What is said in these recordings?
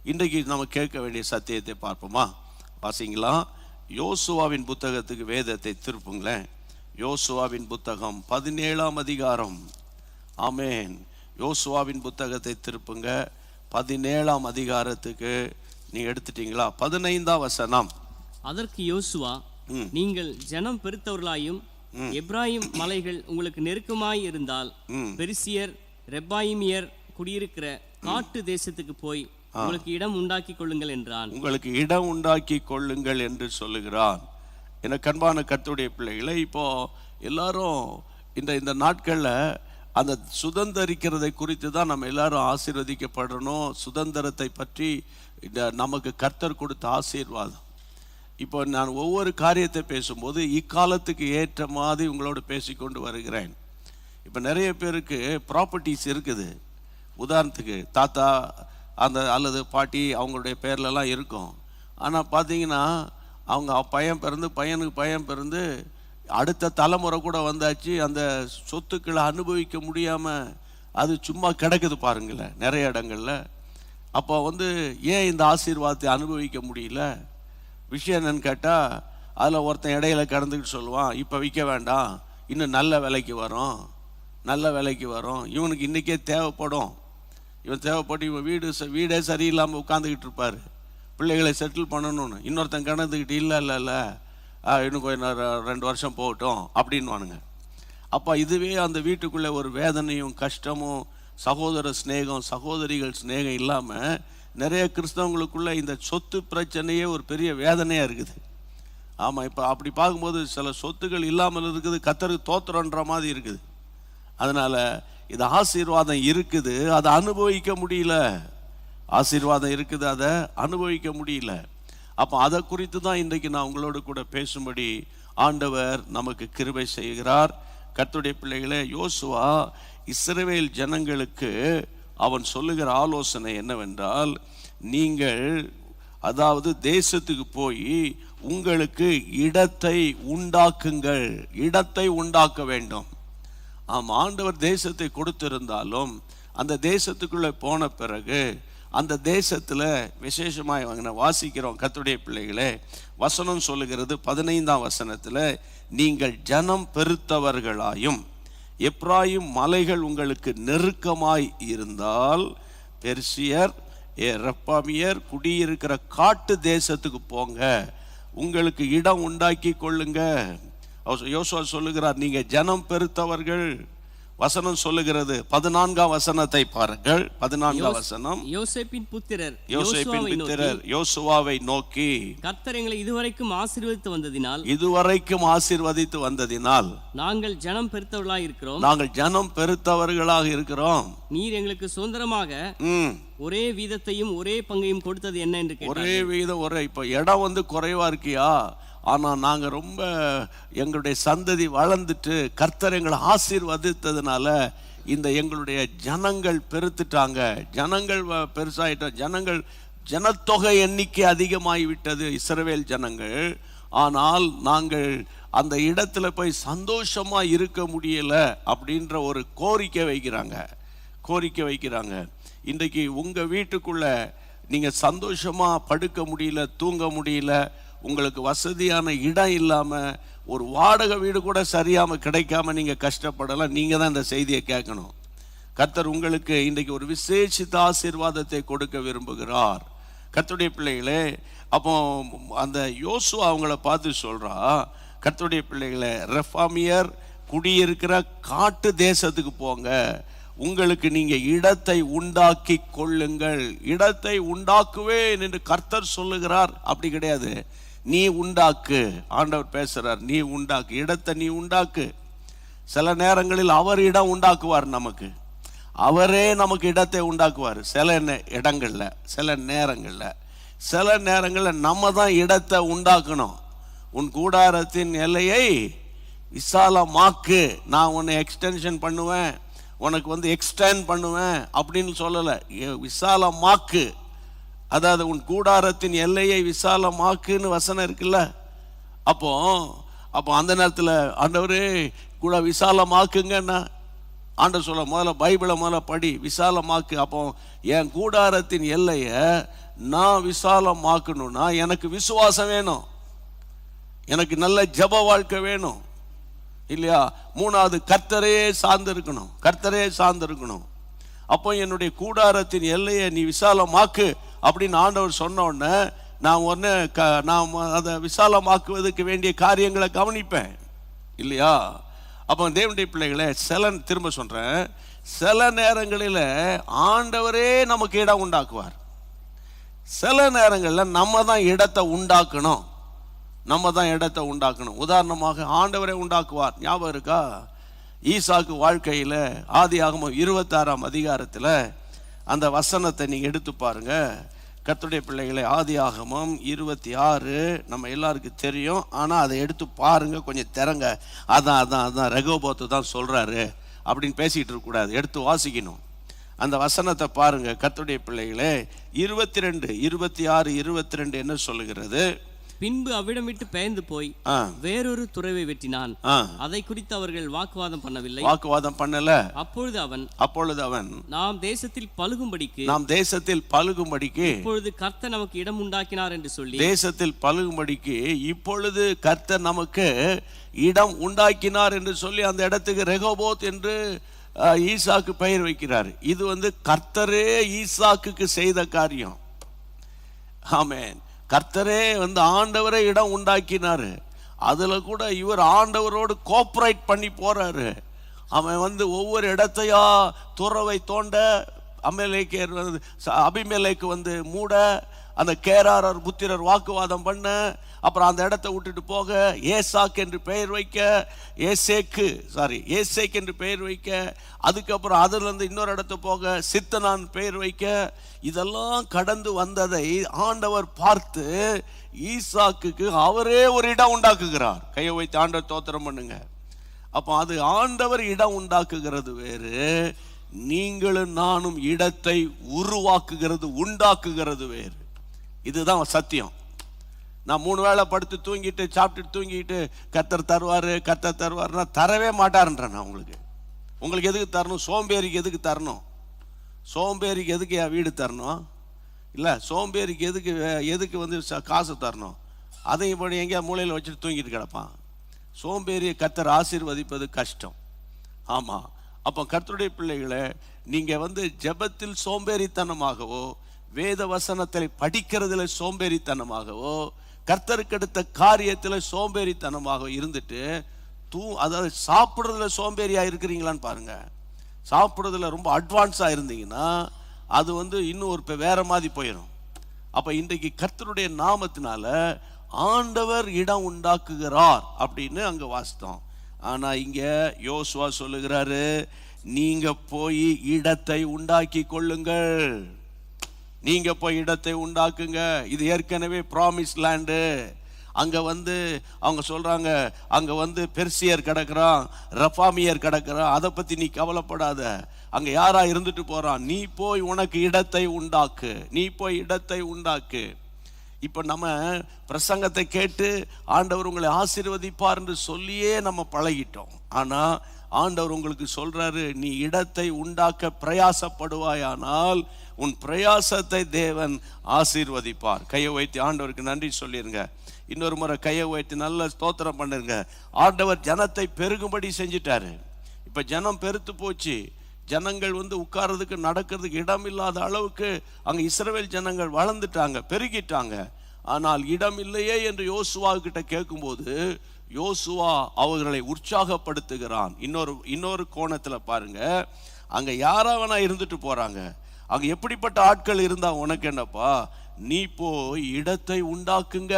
இன்றைக்கு நம்ம கேட்க வேண்டிய சத்தியத்தை பார்ப்போமா? வாசிங்களா? யோசுவாவின் புத்தகத்துக்கு வேதத்தை திருப்புங்களேன். யோசுவாவின் புத்தகம் 17ஆம் அதிகாரம். ஆமேன். யோசுவாவின் புத்தகத்தை திருப்புங்க. 17ஆம் அதிகாரத்துக்கு நீ எடுத்துட்டீங்களா? 15ஆம் வசனம். அதற்கு யோசுவா, நீங்கள் ஜனம் பெருத்தவர்களாயும் எப்ராயிம் மலைகள் உங்களுக்கு நெருக்கமாய் இருந்தால் பெரிசியர் ரெப்பாயிமியர் குடியிருக்கிற காட்டு தேசத்துக்கு போய் உங்களுக்கு இடம் உண்டாக்கி கொள்ளுங்கள் என்றான். உங்களுக்கு இடம் உண்டாக்கி கொள்ளுங்கள் என்று சொல்லுகிறான். எனக்கு அன்பான கர்த்தருடைய பிள்ளைகளை, இப்போ எல்லாரும் இந்த நாட்களில் அந்த சுதந்திரிக்கிறதை குறித்து தான் நம்ம எல்லாரும் ஆசீர்வதிக்கப்படணும். சுதந்திரத்தை பற்றி நமக்கு கர்த்தர் கொடுத்த ஆசீர்வாதம். இப்போ நான் ஒவ்வொரு காரியத்தை பேசும்போது இக்காலத்துக்கு ஏற்ற மாதிரி உங்களோடு பேசிக்கொண்டு வருகிறேன். இப்போ நிறைய பேருக்கு ப்ராப்பர்ட்டிஸ் இருக்குது. உதாரணத்துக்கு தாத்தா அல்லது பாட்டி அவங்களுடைய பேர்லலாம் இருக்கும். ஆனால் பார்த்தீங்கன்னா அவங்க பையனுக்கு பையன் பிறந்து அடுத்த தலைமுறை கூட வந்தாச்சு, அந்த சொத்துக்களை அனுபவிக்க முடியாமல் அது சும்மா கிடக்குது பாருங்களேன் நிறைய இடங்களில். அப்போ ஏன் இந்த ஆசீர்வாதத்தை அனுபவிக்க முடியல? விஷயம் என்னன்னு கேட்டால், அதில் ஒருத்தன் இடையில கடந்துக்கிட்டு சொல்லுவான், இப்போ விற்க வேண்டாம், இன்னும் நல்ல விலைக்கு வரும், இவனுக்கு இன்றைக்கே தேவைப்படும், இவன் வீடே சரியில்லாமல் உட்காந்துக்கிட்டு இருப்பார், பிள்ளைகளை செட்டில் பண்ணணும்னு. இன்னொருத்தன் கடந்துக்கிட்டு இல்லை இன்னும் கொஞ்சம் 2 வருஷம் போகட்டும் அப்படின்வானுங்க. அப்போ இதுவே அந்த வீட்டுக்குள்ளே ஒரு வேதனையும் கஷ்டமும் சகோதர ஸ்நேகம் சகோதரிகள் ஸ்நேகம் இல்லாமல் நிறைய கிறிஸ்தவங்களுக்குள்ள இந்த சொத்து பிரச்சனையே ஒரு பெரிய வேதனையாக இருக்குது. ஆமாம், இப்போ அப்படி பார்க்கும்போது சில சொத்துக்கள் இல்லாமல் இருக்குது, கர்த்தருக்கு தோத்திரன்ற மாதிரி இருக்குது. அதனால் இது ஆசீர்வாதம் இருக்குது, அதை அனுபவிக்க முடியல. ஆசீர்வாதம் இருக்குது, அதை அனுபவிக்க முடியல. அப்போ அதை குறித்து தான் இன்றைக்கு நான் உங்களோடு கூட பேசும்படி ஆண்டவர் நமக்கு கிருபை செய்கிறார். கர்த்தருடைய பிள்ளைகளே, யோசுவா இஸ்ரவேல் ஜனங்களுக்கு அவன் சொல்லுகிற ஆலோசனை என்னவென்றால், நீங்கள் அதாவது தேசத்துக்கு போய் உங்களுக்கு இடத்தை உண்டாக்குங்கள், இடத்தை உண்டாக்க வேண்டும். ஆண்டவர் தேசத்தை கொடுத்திருந்தாலும் அந்த தேசத்துக்குள்ளே போன பிறகு அந்த தேசத்தில் விசேஷமாக வாசிக்கிறோம். கர்த்தருடைய பிள்ளைகளே, வசனம் சொல்லுகிறது 15ஆம் வசனத்தில், நீங்கள் ஜனம் பெருத்தவர்களாயும் எப்ராயிம் மலைகள் உங்களுக்கு நெருக்கமாய் இருந்தால் பெர்சியர் ரெப்பாமியர் குடியிருக்கிற காட்டு தேசத்துக்கு போங்க, உங்களுக்கு இடம் உண்டாக்கி கொள்ளுங்க. யோசுவா சொல்லுகிறார், நீங்க ஜனம் பெருத்தவர்கள். வசனம் சொல்லுகிறது 14ஆம் வசனத்தை பாருங்கள். 14ஆம் வசனம். யோசேப்பின் புத்திரர் யோசுவாவை நோக்கி, கர்த்தர் எங்களை இதுவரைக்கும் ஆசீர்வதித்து வந்ததினால் நாங்கள் ஜனம் பெருத்தவர்களாக இருக்கிறோம். நீர் எங்களுக்கு சுதந்திரமாக ஒரே வீதத்தையும் ஒரே பங்கையும் கொடுத்தது என்ன என்று கேட்டார். ஒரே வீதம் இப்போ இடம் குறைவா இருக்கியா? ஆனால் நாங்கள் ரொம்ப எங்களுடைய சந்ததி வளர்ந்துட்டு கர்த்தர் எங்களை ஆசீர்வதித்ததுனால இந்த எங்களுடைய ஜனங்கள் பெருத்துட்டாங்க, ஜனங்கள் பெருசாயிட்டாங்க, ஜனத்தொகை எண்ணிக்கை அதிகமாகிவிட்டது இஸ்ரவேல் ஜனங்கள். ஆனால் நாங்கள் அந்த இடத்துல போய் சந்தோஷமா இருக்க முடியல அப்படின்ற ஒரு கோரிக்கை வைக்கிறாங்க. இன்றைக்கு உங்க வீட்டுக்குள்ள நீங்க சந்தோஷமா படுக்க முடியல, தூங்க முடியல, உங்களுக்கு வசதியான இடம் இல்லாமல் ஒரு வாடகை வீடு கூட சரியாமல் கிடைக்காம நீங்கள் கஷ்டப்படலாம். நீங்கள் தான் இந்த செய்தியை கேட்கணும். கர்த்தர் உங்களுக்கு இன்றைக்கு ஒரு விசேஷித்த ஆசீர்வாதத்தை கொடுக்க விரும்புகிறார். கர்த்தருடைய பிள்ளைகளே, அப்போ அந்த யோசுவா அவங்கள பார்த்து சொல்கிறா, கர்த்தருடைய பிள்ளைகளே, ரெப்பாமியர் குடியிருக்கிற காட்டு தேசத்துக்கு போங்க, உங்களுக்கு நீங்கள் இடத்தை உண்டாக்கி கொள்ளுங்கள். இடத்தை உண்டாக்குவேன் என்று கர்த்தர் சொல்லுகிறார். அப்படி கிடையாது, நீ உண்டாக்கு. ஆண்டவர் பேசுறார், நீ உண்டாக்கு, இடத்தை நீ உண்டாக்கு. சில நேரங்களில் அவர் இடம் உண்டாக்குவார், அவரே நமக்கு இடத்தை உண்டாக்குவார். சில இடங்கள்ல சில நேரங்களில் நம்ம தான் இடத்தை உண்டாக்கணும். உன் கூடாரத்தின் எல்லையை விசாலமாக்கு, நான் உன்னை எக்ஸ்டென்ஷன் பண்ணுவேன், உனக்கு எக்ஸ்டெண்ட் பண்ணுவேன் அப்படின்னு சொல்லலை. விசாலமாக்கு, அதாவது உன் கூடாரத்தின் எல்லையை விசாலமாக்குன்னு வசனம் இருக்குல்ல. அப்போ அந்த நேரத்தில் ஆண்டவரே கூட விசாலமாக்குங்கன்னா ஆண்டவர் சொல்ல, முதல்ல பைபிளை முதல்ல படி, விசாலமாக்கு. அப்போ என் கூடாரத்தின் எல்லையை நான் விசாலமாக்கணும்னா எனக்கு விசுவாசம் வேணும், எனக்கு நல்ல ஜெப வாழ்க்கை வேணும் இல்லையா? மூணாவது கர்த்தரே சார்ந்து இருக்கணும், கர்த்தரே சார்ந்து இருக்கணும். அப்போ என்னுடைய கூடாரத்தின் எல்லையை நீ விசாலமாக்கு அப்படின்னு ஆண்டவர் சொன்ன உடனே நான் நான் அதை விசாலமாக்குவதற்கு வேண்டிய காரியங்களை கவனிப்பேன் இல்லையா? அப்போ தேவனுடைய பிள்ளைகளை திரும்ப சொல்றேன், சில நேரங்களில் ஆண்டவரே நமக்கு இடம் உண்டாக்குவார், சில நேரங்களில் நம்ம தான் இடத்தை உண்டாக்கணும், நம்ம தான் இடத்தை உண்டாக்கணும். உதாரணமாக ஆண்டவரே உண்டாக்குவார். ஞாபகம் இருக்கா? ஈசாக்கு வாழ்க்கையில் ஆதியாகமம் 26ஆம் அதிகாரத்தில் அந்த வசனத்தை நீங்கள் எடுத்து பாருங்க. கர்த்தருடைய பிள்ளைகளை, ஆதியாகமம் 26 நம்ம எல்லாருக்கும் தெரியும், ஆனால் அதை எடுத்து பாருங்க, கொஞ்சம் திறங்க. அதான் ரெகோபோத்து தான் சொல்றாரு அப்படின்னு பேசிக்கிட்டு இருக்கக்கூடாது, எடுத்து வாசிக்கணும். அந்த வசனத்தை பாருங்க கர்த்தருடைய பிள்ளைகளே. 22, 26, 22 என்ன சொல்லுகிறது? பின்பு அவ்விடம் விட்டு பெயர்ந்து போய் வேறொரு துறவை வெட்டினான். அதை குறித்து அவர்கள் வாக்குவாதம் பண்ணல. அப்பொழுது அவன் நாம் தேசத்தில் பழுகும்படிக்கு இப்பொழுது கர்த்தர் நமக்கு இடம் உண்டாக்கினார் என்று சொல்லி, தேசத்தில் பழுகும்படிக்கு இப்பொழுது கர்த்தர் நமக்கு இடம் உண்டாக்கினார் என்று சொல்லி அந்த இடத்துக்கு ரெகோபோத் என்று ஈசாக்கு பெயர் வைக்கிறார். இது கர்த்தரே ஈசாக்குக்கு செய்த காரியம். ஆமென். கர்த்தரே ஆண்டவரே இடம் உண்டாக்கினாரு. அதுல கூட இவர் ஆண்டவரோடு கோஆபரேட் பண்ணி போறாரு. அவன் ஒவ்வொரு இடத்தையா துறவை தோண்ட, அபிமெலேக்கு மூட, அந்த கேராரர் புத்திரர் வாக்குவாதம் பண்ண, அப்புறம் அந்த இடத்தை விட்டுட்டு போக ஏசாக் என்று பெயர் வைக்க, ஏசேக் என்று பெயர் வைக்க, அதுக்கப்புறம் அதுல இன்னொரு இடத்த போக சித்தனான் பெயர் வைக்க, இதெல்லாம் கடந்து வந்ததை ஆண்டவர் பார்த்து ஈசாக்குக்கு அவரே ஒரு இடம் உண்டாக்குகிறார். கையை வைத்து ஆண்டவர் தோத்திரம் பண்ணுங்க. அப்போ அது ஆண்டவர் இடம் உண்டாக்குகிறது வேறு, நீங்களும் நானும் இடத்தை உண்டாக்குகிறது வேறு. இதுதான் சத்தியம். நான் 3 வேளை படுத்து தூங்கிட்டு சாப்பிட்டுட்டு தூங்கிட்டு கர்த்தர் தருவாருன்னா தரவே மாட்டாருன்றேன். நான் உங்களுக்கு எதுக்கு தரணும்? சோம்பேறிக்கு எதுக்கு தரணும்? சோம்பேறிக்கு எதுக்கு என் வீடு தரணும்? இல்லை, சோம்பேறிக்கு எதுக்கு காசு தரணும்? அதையும் படி எங்கேயா மூலையில் வச்சுட்டு தூங்கிட்டு கிடப்பான். சோம்பேறியை கர்த்தர் ஆசீர்வதிப்பது கஷ்டம். ஆமாம். அப்போ கர்த்தருடைய பிள்ளைகளை, நீங்கள் ஜெபத்தில் சோம்பேறித்தனமாகவோ, வேத வசனத்தை படிக்கிறதுல சோம்பேறித்தனமாகவோ, கர்த்தருக்கு அடுத்த காரியத்தில் சோம்பேறித்தனமாக இருந்துட்டு அதாவது சாப்பிட்றதுல சோம்பேறியா இருக்கிறீங்களான்னு பாருங்க. சாப்பிட்றதுல ரொம்ப அட்வான்ஸாக இருந்தீங்கன்னா அது இன்னும் வேற மாதிரி போயிடும். அப்போ இன்றைக்கு கர்த்தருடைய நாமத்தினால ஆண்டவர் இடம் உண்டாக்குகிறார் அப்படின்னு அங்கே வாசித்தோம். ஆனால் இங்கே யோசுவா சொல்லுகிறாரு, நீங்க போய் இடத்தை உண்டாக்கி கொள்ளுங்கள், நீங்க போய் இடத்தை உண்டாக்குங்க. இது ஏற்கனவே ப்ராமிஸ் லேண்டு. அங்க அவங்க சொல்றாங்க, அங்க பெர்சியர் கிடக்குறான், ரஃபாமியர் கிடக்குறான், அதை பத்தி நீ கவலைப்படாத, அங்க யாரா இருந்துட்டு போறான், நீ போய் உனக்கு இடத்தை உண்டாக்கு, நீ போய் இடத்தை உண்டாக்கு. இப்ப நம்ம பிரசங்கத்தை கேட்டு ஆண்டவர் உங்களை ஆசீர்வதிப்பார் என்று சொல்லியே நம்ம பழகிட்டோம். ஆனா ஆண்டவர் உங்களுக்கு சொல்றாரு, நீ இடத்தை உண்டாக்க பிரயாசப்படுவாயானால் உன் பிரயாசத்தை தேவன் ஆசீர்வதிப்பார். கையை வைத்து ஆண்டவருக்கு நன்றி சொல்லிருங்க. இன்னொரு முறை கையை வைத்து நல்ல ஸ்தோத்திரம் பண்ணுங்க. ஆண்டவர் ஜனத்தை பெருகும்படி செஞ்சிட்டாரு. இப்ப ஜனம் பெருத்து போச்சு. ஜனங்கள் உட்கார்றதுக்கு நடக்கிறதுக்கு இடம் இல்லாத அளவுக்கு அங்க இஸ்ரவேல் ஜனங்கள் வளர்ந்துட்டாங்க, பெருகிட்டாங்க. ஆனால் இடம் இல்லையே என்று யோசுவா கிட்ட கேட்கும்போது யோசுவா அவர்களை உற்சாகப்படுத்துகிறான். இன்னொரு கோணத்துல பாருங்க, அங்க யாராவனா இருந்துட்டு போறாங்க, அங்க எப்படிப்பட்ட ஆட்கள் இருந்தா உனக்கு என்னப்பா, நீ போய் இடத்தை உண்டாக்குங்க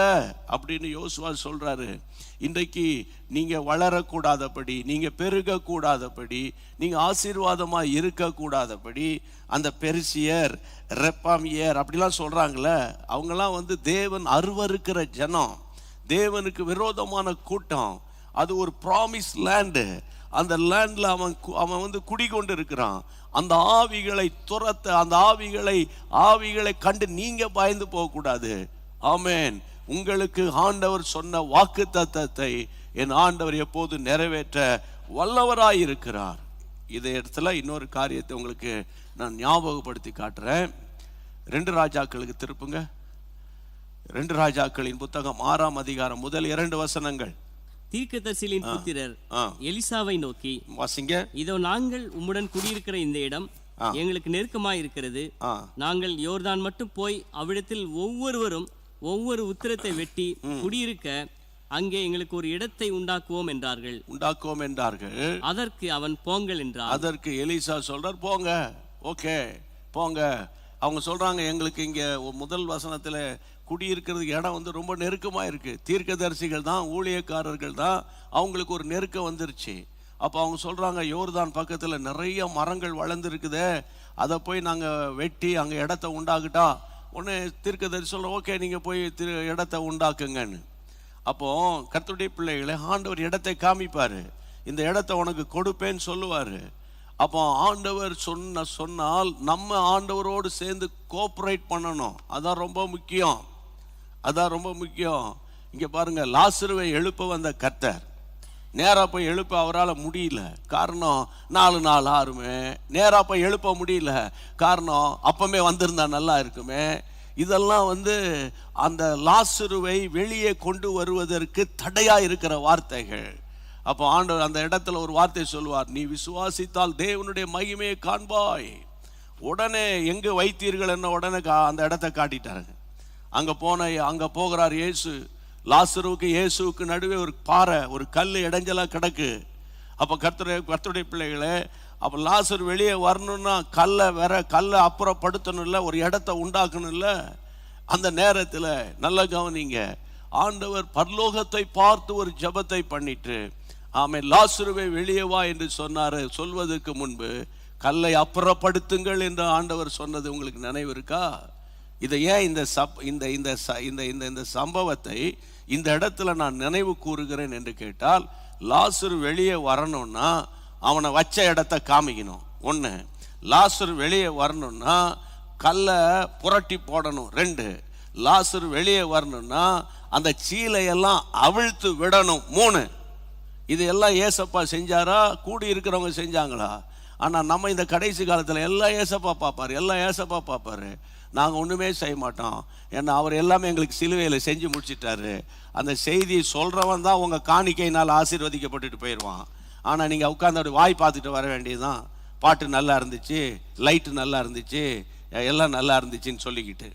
அப்படின்னு யோசுவா சொல்றாரு. இன்றைக்கு நீங்க வளரக்கூடாதபடி, நீங்க பெருக கூடாதபடி, நீங்க ஆசீர்வாதமா இருக்க கூடாதபடி, அந்த பெர்சியர், ரெப்பாமியர் அப்படிலாம் சொல்றாங்களே, அவங்கெல்லாம் தேவன் அருவருக்கிற ஜனம், தேவனுக்கு விரோதமான கூட்டம். அது ஒரு ப்ராமிஸ் லேண்டு. அந்த லேண்ட்ல அவன் குடிகொண்டு இருக்கிறான். அந்த ஆவிகளை துரத்த, அந்த ஆவிகளை கண்டு நீங்க பயந்து போக கூடாது. ஆமென். உங்களுக்கு ஆண்டவர் சொன்ன வாக்கு தத்தத்தை என் ஆண்டவர் எப்போது நிறைவேற்ற வல்லவராய் இருக்கிறார். இதே இடத்துல இன்னொரு காரியத்தை உங்களுக்கு நான் ஞாபகப்படுத்தி காட்டுறேன். 2 ராஜாக்களுக்கு திருப்புங்க. 2 ராஜாக்களின் புத்தகம் 6ஆம் அதிகாரம் முதல் 2 வசனங்கள். தீர்க்கதரிசியின் புத்திரர் எலிசாவை நோக்கி, வாசிங்க. இதோ நாங்கள் உம்முடன் குடியிருக்கிற இந்த இடம் எங்களுக்கு நெருக்கமாய் இருக்கிறது. நாங்கள் யோர்தான் மட்டும் போய் அவ்விடத்தில் ஒவ்வொருவரும் ஒவ்வொரு உத்திரத்தை வெட்டி குடியிருக்க அங்கே எங்களுக்கு ஒரு இடத்தை உண்டாக்குவோம் என்றார்கள். அதற்கு அவன் போங்கள் என்றார். அதற்கு எலிசா சொல்றார், போங்க, ஓகே போங்க. அவங்க சொல்றாங்க, எங்களுக்கு இங்க முதல் வசனத்துல குடியிருக்கிறதுக்கு இடம் வந்து ரொம்ப நெருக்கமா இருக்கு. தீர்க்கதரிசிகள் தான், ஊழியக்காரர்கள் தான், அவங்களுக்கு ஒரு நெருக்கம் வந்துருச்சு. அப்போ அவங்க சொல்றாங்க, யோர்தான் பக்கத்துல நிறைய மரங்கள் வளர்ந்துருக்குதே, அதை போய் நாங்க வெட்டி அங்க இடத்த உண்டாக்கிட்டா. உடனே தீர்க்கதரிசி சொல்ற, ஓகே நீங்க போய் இடத்த உண்டாக்குங்கன்னு. அப்போ கர்த்தருடைய பிள்ளைகளை ஆண்டவர் இடத்தை காமிப்பாரு, இந்த இடத்த உனக்கு கொடுப்பேன்னு சொல்லுவாரு. அப்போ ஆண்டவர் சொன்னால் நம்ம ஆண்டவரோடு சேர்ந்து கோஆபரேட் பண்ணணும். அதான் ரொம்ப முக்கியம். இங்க பாருங்க, லாசருவை எழுப்ப வந்த கர்த்தர் நேராக போய் எழுப்ப அவரால் முடியல. காரணம் 4 நாள் ஆறுமே. நேராக போய் எழுப்ப முடியல, காரணம் அப்பமே வந்திருந்தா நல்லா இருக்குமே. இதெல்லாம் வந்து அந்த லாசருவை வெளியே கொண்டு வருவதற்கு தடையா இருக்கிற வார்த்தைகள். அப்போ ஆண்டவர் அந்த இடத்துல ஒரு வார்த்தை சொல்வார், நீ விசுவாசித்தால் தேவனுடைய மகிமையை காண்பாய். உடனே எங்கு வைத்தீர்கள் என்ன, உடனே அந்த இடத்தை காட்டிட்டாருங்க. அங்க போகிறார் இயேசு. லாசருவுக்கு இயேசுவுக்கு நடுவே ஒரு பாறை, ஒரு கல் இடைஞ்சலா கிடக்கு. அப்போ கர்த்தருடைய பிள்ளைகளே, அப்போ லாசர் வெளியே வரணும்னா கல்லை அப்புறப்படுத்தணும் இல்லை, ஒரு இடத்த உண்டாக்கணும் இல்லை. அந்த நேரத்தில் நல்ல கவனிங்க, ஆண்டவர் பரலோகத்தை பார்த்து ஒரு ஜெபத்தை பண்ணிட்டு ஆமென் லாசருவை வெளியே வா என்று சொன்னாரு. சொல்வதற்கு முன்பு கல்லை அப்புறப்படுத்துங்கள் என்று ஆண்டவர் சொன்னது உங்களுக்கு நினைவு இருக்கா? இதை ஏன் இந்த சம்பவத்தை இந்த இடத்துல நான் நினைவு கூறுகிறேன் என்று கேட்டால், லாசரு வெளியே வரணும்னா அவனை வச்ச இடத்த காமிக்கணும். 1, லாசரு வெளியே வரணும்னா கல்லை புரட்டி போடணும். 2, லாசரு வெளியே வரணும்னா அந்த சீலையெல்லாம் அவிழ்த்து விடணும். 3, இது எல்லாம் ஏசப்பா செஞ்சாரா, கூடி இருக்கிறவங்க செஞ்சாங்களா? ஆனால் நம்ம இந்த கடைசி காலத்தில் எல்லாம் ஏசப்பா பார்ப்பாரு, நாங்கள் ஒன்றுமே செய்ய மாட்டோம். ஏன்னா அவர் எல்லாமே எங்களுக்கு சிலுவையில் செஞ்சு முடிச்சிட்டாரு. அந்த செய்தியை சொல்கிறவன் தான் உங்கள் காணிக்கையினால் ஆசீர்வதிக்கப்பட்டுட்டு போயிடுவான். ஆனால் நீங்கள் உட்காந்து அப்படி வாய் பார்த்துட்டு வர வேண்டியதுதான். பாட்டு நல்லா இருந்துச்சு, லைட்டு நல்லா இருந்துச்சு, எல்லாம் நல்லா இருந்துச்சுன்னு சொல்லிக்கிட்டு.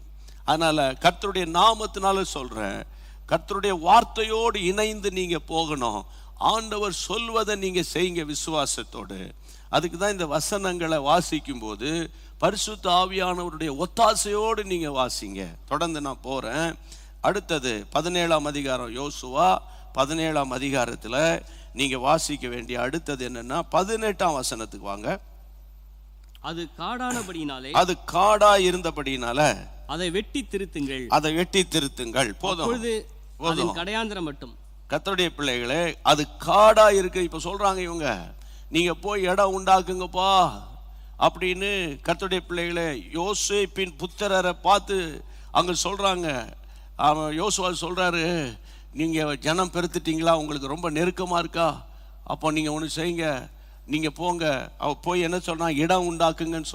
அதனால் கர்த்தருடைய நாமத்தினால சொல்கிறேன், கர்த்தருடைய வார்த்தையோடு இணைந்து நீங்கள் போகணும். ஆண்டவர் சொல்வதை நீங்கள் செய்யுங்க விசுவாசத்தோடு. அதுக்கு தான் இந்த வசனங்களை வாசிக்கும் போது பரிசுத்த ஆவியானவருடைய ஒத்தாசையோடு நீங்க வாசிங்க. தொடர்ந்து நான் போறேன். அடுத்தது 17ஆம் அதிகாரம், யோசுவா 17ஆம் அதிகாரத்தில் நீங்க வாசிக்க வேண்டிய அடுத்தது என்னன்னா 18ஆம் வசனத்துக்கு வாங்க. அது காடானபடியினாலே, அது காடா இருந்தபடியினால அதை வெட்டி திருத்துங்கள். போதும், கடையாந்திரம் மட்டும். கர்த்தருடைய பிள்ளைகளே, அது காடா இருக்கு. இப்ப சொல்றாங்க இவங்க, நீங்க போய் இடம் உண்டாக்குங்கப்பா அப்படின்னு கர்த்தருடைய பிள்ளைகளே யோசேப்பின் புத்திரரை பார்த்து அங்க சொல்றாங்க. அவன் யோசுவா சொல்றாரு, நீங்க ஜனம் பெருத்துட்டீங்களா, உங்களுக்கு ரொம்ப நெருக்கமா இருக்கா, அப்போ நீங்க ஒன்று செய்யுங்க, நீங்க போங்க. அவ போய் என்ன சொல்றா, இடம் உண்டாக்குங்கன்னு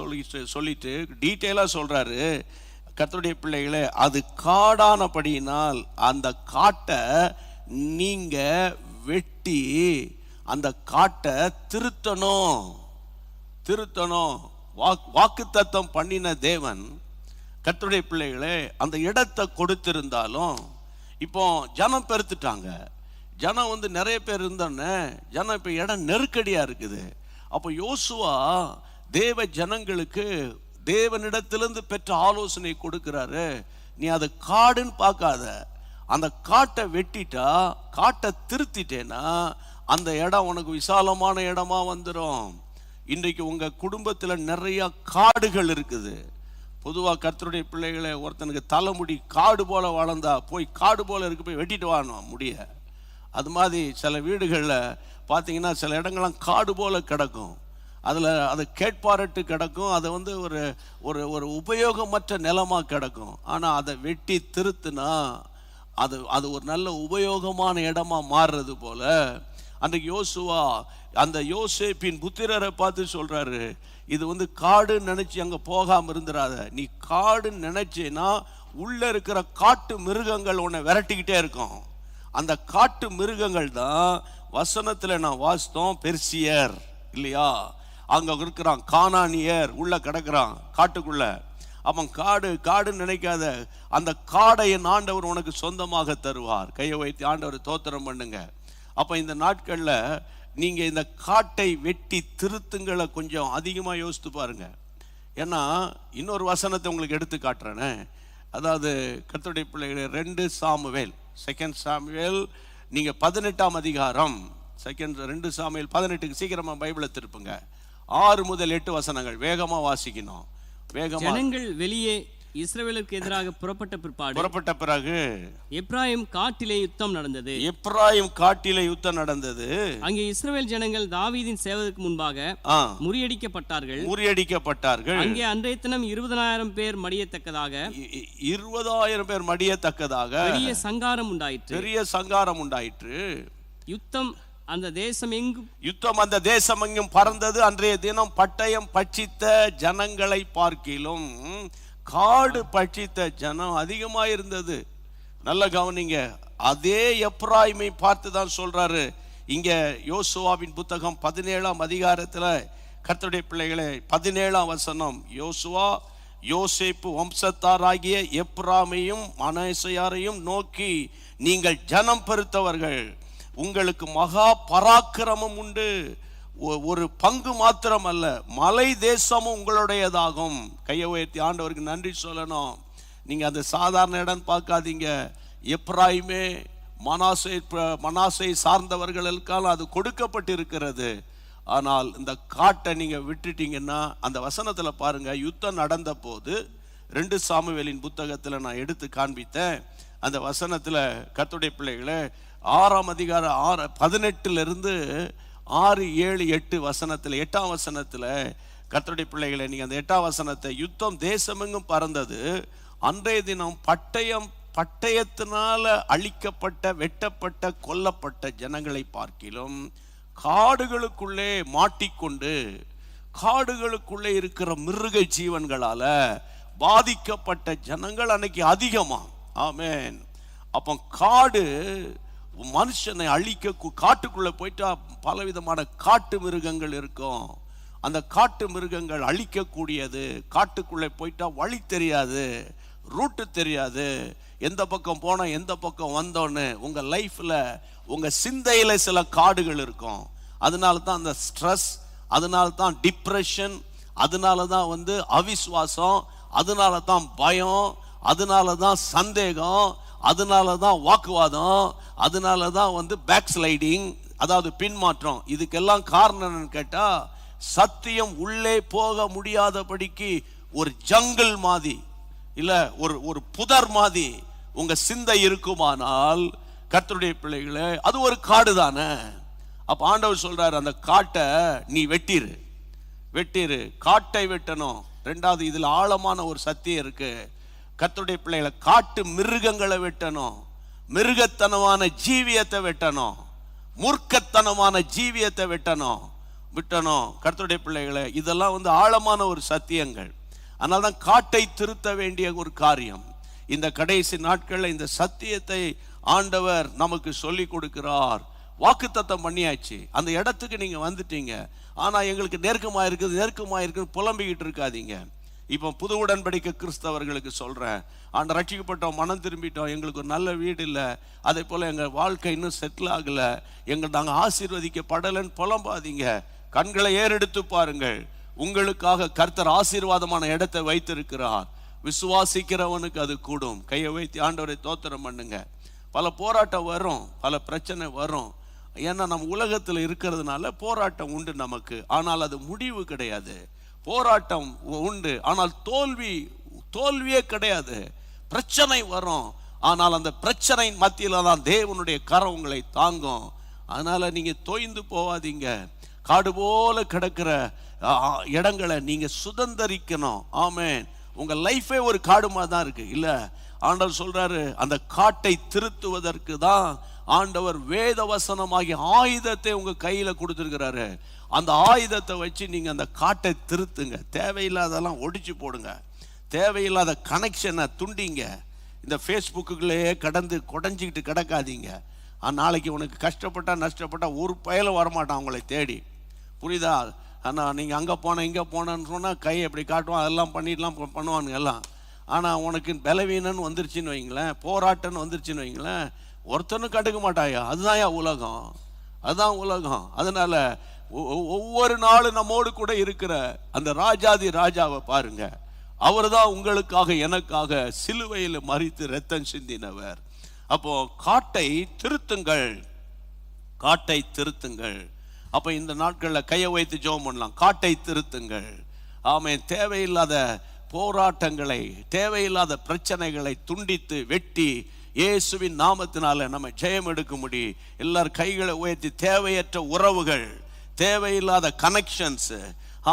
சொல்லிட்டு டீட்டெயிலா சொல்றாரு. கர்த்தருடைய பிள்ளைகளே, அது காடானபடியினால் அந்த காட்டை நீங்க வெட்டி அந்த காட்டை திருத்தணும். வாக்குத்தத்தம் பண்ணின தேவன் கர்த்தருடைய பிள்ளைகளே அந்த இடத்தை கொடுத்திருந்தாலும் இப்போ ஜனம் பெருத்துட்டாங்க. ஜனம் வந்து நிறைய பேர் இருந்தோன்னே ஜனம் இப்போ இடம் நெருக்கடியா இருக்குது. அப்போ யோசுவா தேவ ஜனங்களுக்கு தேவனிடத்திலிருந்து பெற்ற ஆலோசனை கொடுக்கிறாரு. நீ அதை காடுன்னு பார்க்காத, அந்த காட்டை வெட்டிட்டா, காட்டை திருத்திட்டேன்னா அந்த இடம் உனக்கு விசாலமான இடமா வந்துடும். இன்றைக்கு உங்க குடும்பத்துல நிறைய காடுகள் இருக்குது. பொதுவாக கர்த்தருடைய பிள்ளைகளை, ஒருத்தனுக்கு தலைமுடி காடு போல வளர்ந்தா போய் காடு போல இருக்கு, போய் வெட்டிட்டு வாணும் முடிய. அது மாதிரி சில வீடுகளில் பார்த்தீங்கன்னா சில இடங்கள்லாம் காடு போல கிடக்கும். அது கேட்பாரட்டு கிடக்கும். அது வந்து ஒரு உபயோகமற்ற நிலமாக கிடக்கும். ஆனால் அதை வெட்டி திருத்துனா அது ஒரு நல்ல உபயோகமான இடமா மாறுறது போல அன்றைக்கு யோசுவா அந்த யோசேப்பின் புத்திரரை பார்த்து சொல்றாரு, இது வந்து காடுன்னு நினைச்சு அங்க போகாம இருந்துராத. நீ காடுன்னு நினைச்சேன்னா உள்ள இருக்கிற காட்டு மிருகங்கள் உன்னை விரட்டிக்கிட்டே இருக்கும். அந்த காட்டு மிருகங்கள் தான் வசனத்துல நான் வாசித்தோம், பெர்சியர் இல்லையா, அங்க இருக்கிறான் கானானியர் உள்ள கிடக்குறான் காட்டுக்குள்ள. அவன் காடுன்னு நினைக்காத, அந்த காடை என் ஆண்டவர் உனக்கு சொந்தமாக தருவார். கையை வைத்து ஆண்டவர் தோத்திரம் பண்ணுங்க. அப்ப இந்த நாட்கள்ல நீங்க இந்த காட்டை வெட்டி திருத்துங்களை கொஞ்சம் அதிகமா யோசித்து பாருங்க. ஏன்னா இன்னொரு வசனத்தை உங்களுக்கு எடுத்து காட்டுறேன்னு, அதாவது கர்த்தருடைய பிள்ளைகளே 2 சாமுவேல் நீங்க 18ஆம் அதிகாரம் 2 சாமுவேல் 18க்கு சீக்கிரமா பைபிளை திருப்புங்க. 6 முதல் 8 வசனங்கள் வேகமா வாசிக்கணும். ஜனங்கள் வெளியே இஸ்ரவேலுக்கு எதிராக புறப்பட்ட பிறகு எப்ராயிம் காட்டிலே யுத்தம் நடந்தது. அங்கே இஸ்ரவேல் ஜனங்கள் தாவீதின் சேவகருக்கு முன்பாக முறியடிக்கப்பட்டார்கள். அங்கே அன்றைய தினம் 20,000 பேர் மடியத்தக்கதாக பெரிய சங்காரம் உண்டாயிற்று. யுத்தம் அந்த தேசம் எங்கும் பறந்தது. அன்றைய தினம் பட்டயம் பட்சித்த ஜனங்களை பார்க்கிலும் காடு பட்சித்த ஜனம் அதிகமா இருந்தது. நல்ல கவனிங்க, அதே எப்ராயிமை பார்த்து தான் சொல்றாரு இங்க யோசுவாவின் புத்தகம் 17ஆம் அதிகாரத்துல கர்த்தருடைய பிள்ளைகளே 17ஆம் வசனம். யோசுவா யோசேப்பு வம்சத்தாராகிய எப்ராமையும் மனாசேயாரையும் நோக்கி, நீங்கள் ஜனம் பெருத்தவர்கள், உங்களுக்கு மகா பராக்கிரமம் உண்டு, ஒரு பங்கு மாத்திரம் அல்ல மலை தேசமும் உங்களுடையதாகும். கையை உயர்த்தி ஆண்டவருக்கு நன்றி சொல்லணும். நீங்க அந்த சாதாரண இடம் பார்க்காதீங்க. எப்ராயிமே மனாசே சார்ந்தவர்களுக்கான அது கொடுக்கப்பட்டிருக்கிறது. ஆனால் இந்த காட்டை நீங்க விட்டுட்டீங்கன்னா, அந்த வசனத்துல பாருங்க, யுத்தம் நடந்த போது 2 சாமுவேலின் புத்தகத்துல நான் எடுத்து காண்பித்தேன். அந்த வசனத்துல கர்த்தருடைய பிள்ளைகளே 6ஆம் அதிகாரம் 18 6, 7, 8 வசனத்துல 8ஆம் வசனத்துல கர்த்தருடைய பிள்ளைகளை நீங்க அந்த 8ஆம் வசனத்தை, யுத்தம் தேசமெங்கும் பறந்தது, அன்றைய தினம் பட்டயத்தினால அழிக்கப்பட்ட வெட்டப்பட்ட கொல்லப்பட்ட ஜனங்களை பார்க்கிலும் காடுகளுக்குள்ளே மாட்டிக்கொண்டு காடுகளுக்குள்ளே இருக்கிற மிருக ஜீவன்களால பாதிக்கப்பட்ட ஜனங்கள் அன்னைக்கு அதிகமா. ஆமென். அப்போ காடு மனுஷனை அழிக்க, காட்டுக்குள்ள போயிட்டா பலவிதமான காட்டு மிருகங்கள் இருக்கும். அந்த காட்டு மிருகங்கள் அழிக்கக்கூடியது. காட்டுக்குள்ளே போயிட்டா வழி தெரியாது, ரூட்டு தெரியாது, எந்த பக்கம் போனா எந்த பக்கம் வந்தோன்னு உங்க லைஃப்ல உங்க சிந்தையில சில காடுகள் இருக்கும். அதனால தான் அந்த ஸ்ட்ரெஸ், அதனால தான் டிப்ரெஷன், அதனால தான் அவிசுவாசம், அதனால தான் பயம், அதனால தான் சந்தேகம், அதனால தான் வாக்குவாதம், அதனால தான் பேக் ஸ்லைடிங், அதாவது பின்மாற்றம். இதுக்கெல்லாம் காரணம் என்னன்னு கேட்டா, சத்தியம் உள்ளே போக முடியாதபடிக்கு ஒரு ஜங்கிள் மாதிரி இல்ல ஒரு புதர் மாதிரி உங்க சிந்தை இருக்குமானால், கர்த்தருடைய பிள்ளைகளே, அது ஒரு காடு தானே. அப்ப ஆண்டவர் சொல்றாரு, அந்த காட்டை நீ வெட்டிரு. காட்டை வெட்டணும். 2வது, இதுல ஆழமான ஒரு சத்தியம் இருக்கு. கர்த்தருடைய பிள்ளைகளை, காட்டு மிருகங்களை வெட்டணும், மிருகத்தனமான ஜீவியத்தை வெட்டணும், மூர்க்கத்தனமான ஜீவியத்தை விட்டணும். கர்த்தருடைய பிள்ளைகளை, இதெல்லாம் ஆழமான ஒரு சத்தியங்கள். அதனால்தான் காட்டை திருத்த வேண்டிய ஒரு காரியம். இந்த கடைசி நாட்களில் இந்த சத்தியத்தை ஆண்டவர் நமக்கு சொல்லி கொடுக்கிறார். வாக்குத்தத்தம் பண்ணியாச்சு, அந்த இடத்துக்கு நீங்க வந்துட்டீங்க. ஆனா எங்களுக்கு நெருக்கமா இருக்குது புலம்பிக்கிட்டு இருக்காதீங்க. இப்போ புது உடன்படிக்கை கிறிஸ்தவர்களுக்கு சொல்றேன், ஆண்ட ரட்சிக்கப்பட்டோம், மனம் திரும்பிட்டோம், எங்களுக்கு ஒரு நல்ல வீடு இல்லை, அதே போல எங்க வாழ்க்கை இன்னும் செட்டில் ஆகல, நாங்கள் ஆசீர்வதிக்கப்படலைன்னு புலம்பாதீங்க. கண்களை ஏறெடுத்து பாருங்கள், உங்களுக்காக கர்த்தர் ஆசீர்வாதமான இடத்தை வைத்திருக்கிறார். விசுவாசிக்கிறவனுக்கு அது கூடும். கையை வைத்து ஆண்டவரை தோத்திரம் பண்ணுங்க. பல போராட்டம் வரும், பல பிரச்சனை வரும். ஏன்னா நம்ம உலகத்தில் இருக்கிறதுனால போராட்டம் உண்டு நமக்கு. ஆனால் அது முடிவு கிடையாது. போராட்டம் உண்டு, ஆனால் தோல்வியே கிடையாது. பிரச்சனை வரும், ஆனால் அந்த பிரச்சனையின் மத்தியில தான் தேவனுடைய கரம் உங்களை தாங்கும். அதனால நீங்க தோய்ந்து போவாதீங்க. காடு போல கிடக்கிற இடங்களை நீங்க சுதந்தரிக்கணும். ஆமென். உங்க லைஃபே ஒரு காடு மாதிரி தான் இருக்கு இல்ல. ஆண்டவர் சொல்றாரு, அந்த காட்டை திருத்துவதற்கு தான் ஆண்டவர் வேத வசனமாகிய ஆயுதத்தை உங்க கையில கொடுத்துருக்கிறாரு. அந்த ஆயுதத்தை வச்சு நீங்க அந்த காட்டை திருத்துங்க. தேவையில்லாதெல்லாம் ஒடிச்சு போடுங்க. தேவையில்லாத கனெக்ஷனை துண்டிங்க. இந்த ஃபேஸ்புக்குள்ளேயே கடந்து குடஞ்சிக்கிட்டு கிடக்காதீங்க. நாளைக்கு உனக்கு கஷ்டப்பட்டா நஷ்டப்பட்டா ஒரு பயலும் வரமாட்டான் உங்களை தேடி. புரியுதா? ஆனால் நீங்கள் அங்கே போன இங்கே போனேன்னு சொன்னால் கை எப்படி காட்டுவான், அதெல்லாம் பண்ணிடலாம் பண்ணுவானுங்க எல்லாம். ஆனால் உனக்கு பலவீனன்னு வந்துருச்சுன்னு வைங்களேன், போராட்டம்னு வந்துருச்சுன்னு வைங்களேன், ஒருத்தனும் கண்டுக்க மாட்டாயா. அதுதான் உலகம், அதுதான் உலகம். அதனால ஒவ்வொரு நாளும் நம்மோடு கூட இருக்கிற அந்த ராஜாதி ராஜாவை பாருங்க. அவர் தான் உங்களுக்காக எனக்காக சிலுவையில் மரித்து ரத்தம் சிந்தினவர். அப்போ காட்டை திருத்துங்கள், காட்டை திருத்துங்கள். அப்போ இந்த நாட்களில் கையை வைத்து ஜெபம் பண்ணலாம். காட்டை திருத்துங்கள். ஆமென். தேவையில்லாத போராட்டங்களை, தேவையில்லாத பிரச்சனைகளை துண்டித்து வெட்டி இயேசுவின் நாமத்தினால நம்ம ஜெயம் எடுக்க முடியும். எல்லாரும் கைகளை உயர்த்தி. தேவையற்ற உறவுகள், தேவையில்லாத கனெக்ஷன்ஸ்,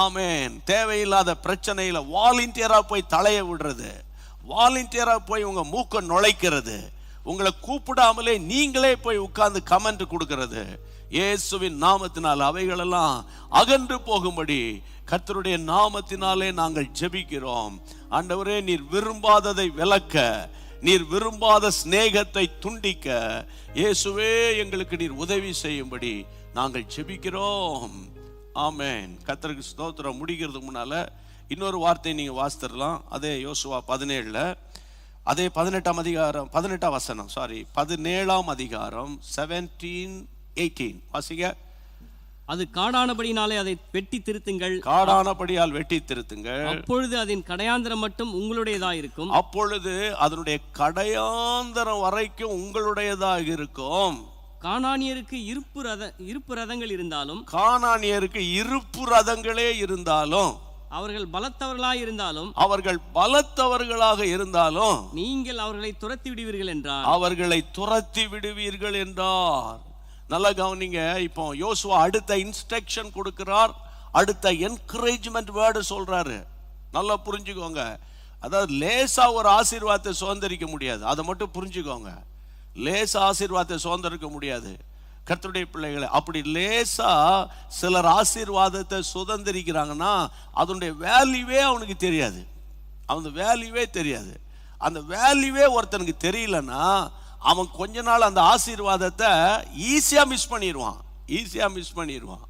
ஆமென், தேவையில்லாத பிரச்சனையில வாலண்டியரா போய் தலைய விடுறது, வாலண்டியரா போய் உங்க மூக்க நுழைக்கிறது, உங்களை கூப்பிடாமலே நீங்களே போய் உட்கார்ந்து கமெண்ட் கொடுக்கிறது, இயேசுவின் நாமத்தினால் அவைகளெல்லாம் அகன்று போகும்படி கர்த்தருடைய நாமத்தினாலே நாங்கள் ஜெபிக்கிறோம். ஆண்டவரே, நீர் விரும்பாததை விலக்க, நீர் விரும்பாத சிநேகத்தை துண்டிக்க இயேசுவே எங்களுக்கு நீர் உதவி செய்யும்படி நாங்கள் ஜெபிக்கிறோம். ஆமென். கர்த்தருக்கு ஸ்தோத்திரம். முடிக்கிறதுக்கு முன்னால இன்னொரு வார்த்தை நீங்க வாசித்தரலாம். அதே யோசுவா 17, அதே 18ஆம் அதிகாரம் 18ஆம் வசனம், 17ஆம் அதிகாரம் 17-18 வாசிங்க. அது காடானபடினாலே அதை வெட்டி திருத்துங்கள். காடானபடியால் வெட்டி திருத்துங்கள். அப்பொழுது அதன் கடையாந்தரம் மட்டும் உங்களுடையதா இருக்கும். அப்பொழுது அதனுடைய கடையாந்தரம் வரைக்கும் உங்களுடையதாக இருக்கும். கானானியருக்கு இருப்பு ரதங்கள் இருந்தாலும், கானானியருக்கு இருப்பு ரதங்களே இருந்தாலும், அவர்கள் பலத்தவர்களாக இருந்தாலும், அவர்கள் பலத்தவர்களாக இருந்தாலும் நீங்கள் அவர்களை துரத்தி விடுவீர்கள் என்றார். அவர்களை துரத்தி விடுவீர்கள் என்றார். நல்லா கவனிங்க. இப்போ யோசுவா அடுத்த இன்ஸ்ட்ரக்ஷன் கொடுக்கிறார், அடுத்த என்கரேஜ்மெண்ட் வேர்டு சொல்றாரு. நல்லா புரிஞ்சுக்கோங்க. அதாவது லேசா ஒரு ஆசீர்வாதத்தை சுதந்திரிக்க முடியாது, அதை மட்டும் புரிஞ்சுக்கோங்க. லேசா ஆசீர்வாதத்தை சுதந்திரிக்க முடியாது கர்த்தருடைய பிள்ளைகளை. அப்படி லேசா சிலர் ஆசீர்வாதத்தை சுதந்திரிக்கிறாங்கன்னா அதனுடைய வேல்யூவே அவனுக்கு தெரியாது, அவனுக்கு வேல்யூவே தெரியாது. அந்த வேல்யூவே ஒருத்தனுக்கு தெரியலன்னா அவன் கொஞ்ச நாள் அந்த ஆசீர்வாதத்தை ஈஸியா மிஸ் பண்ணிடுவான்.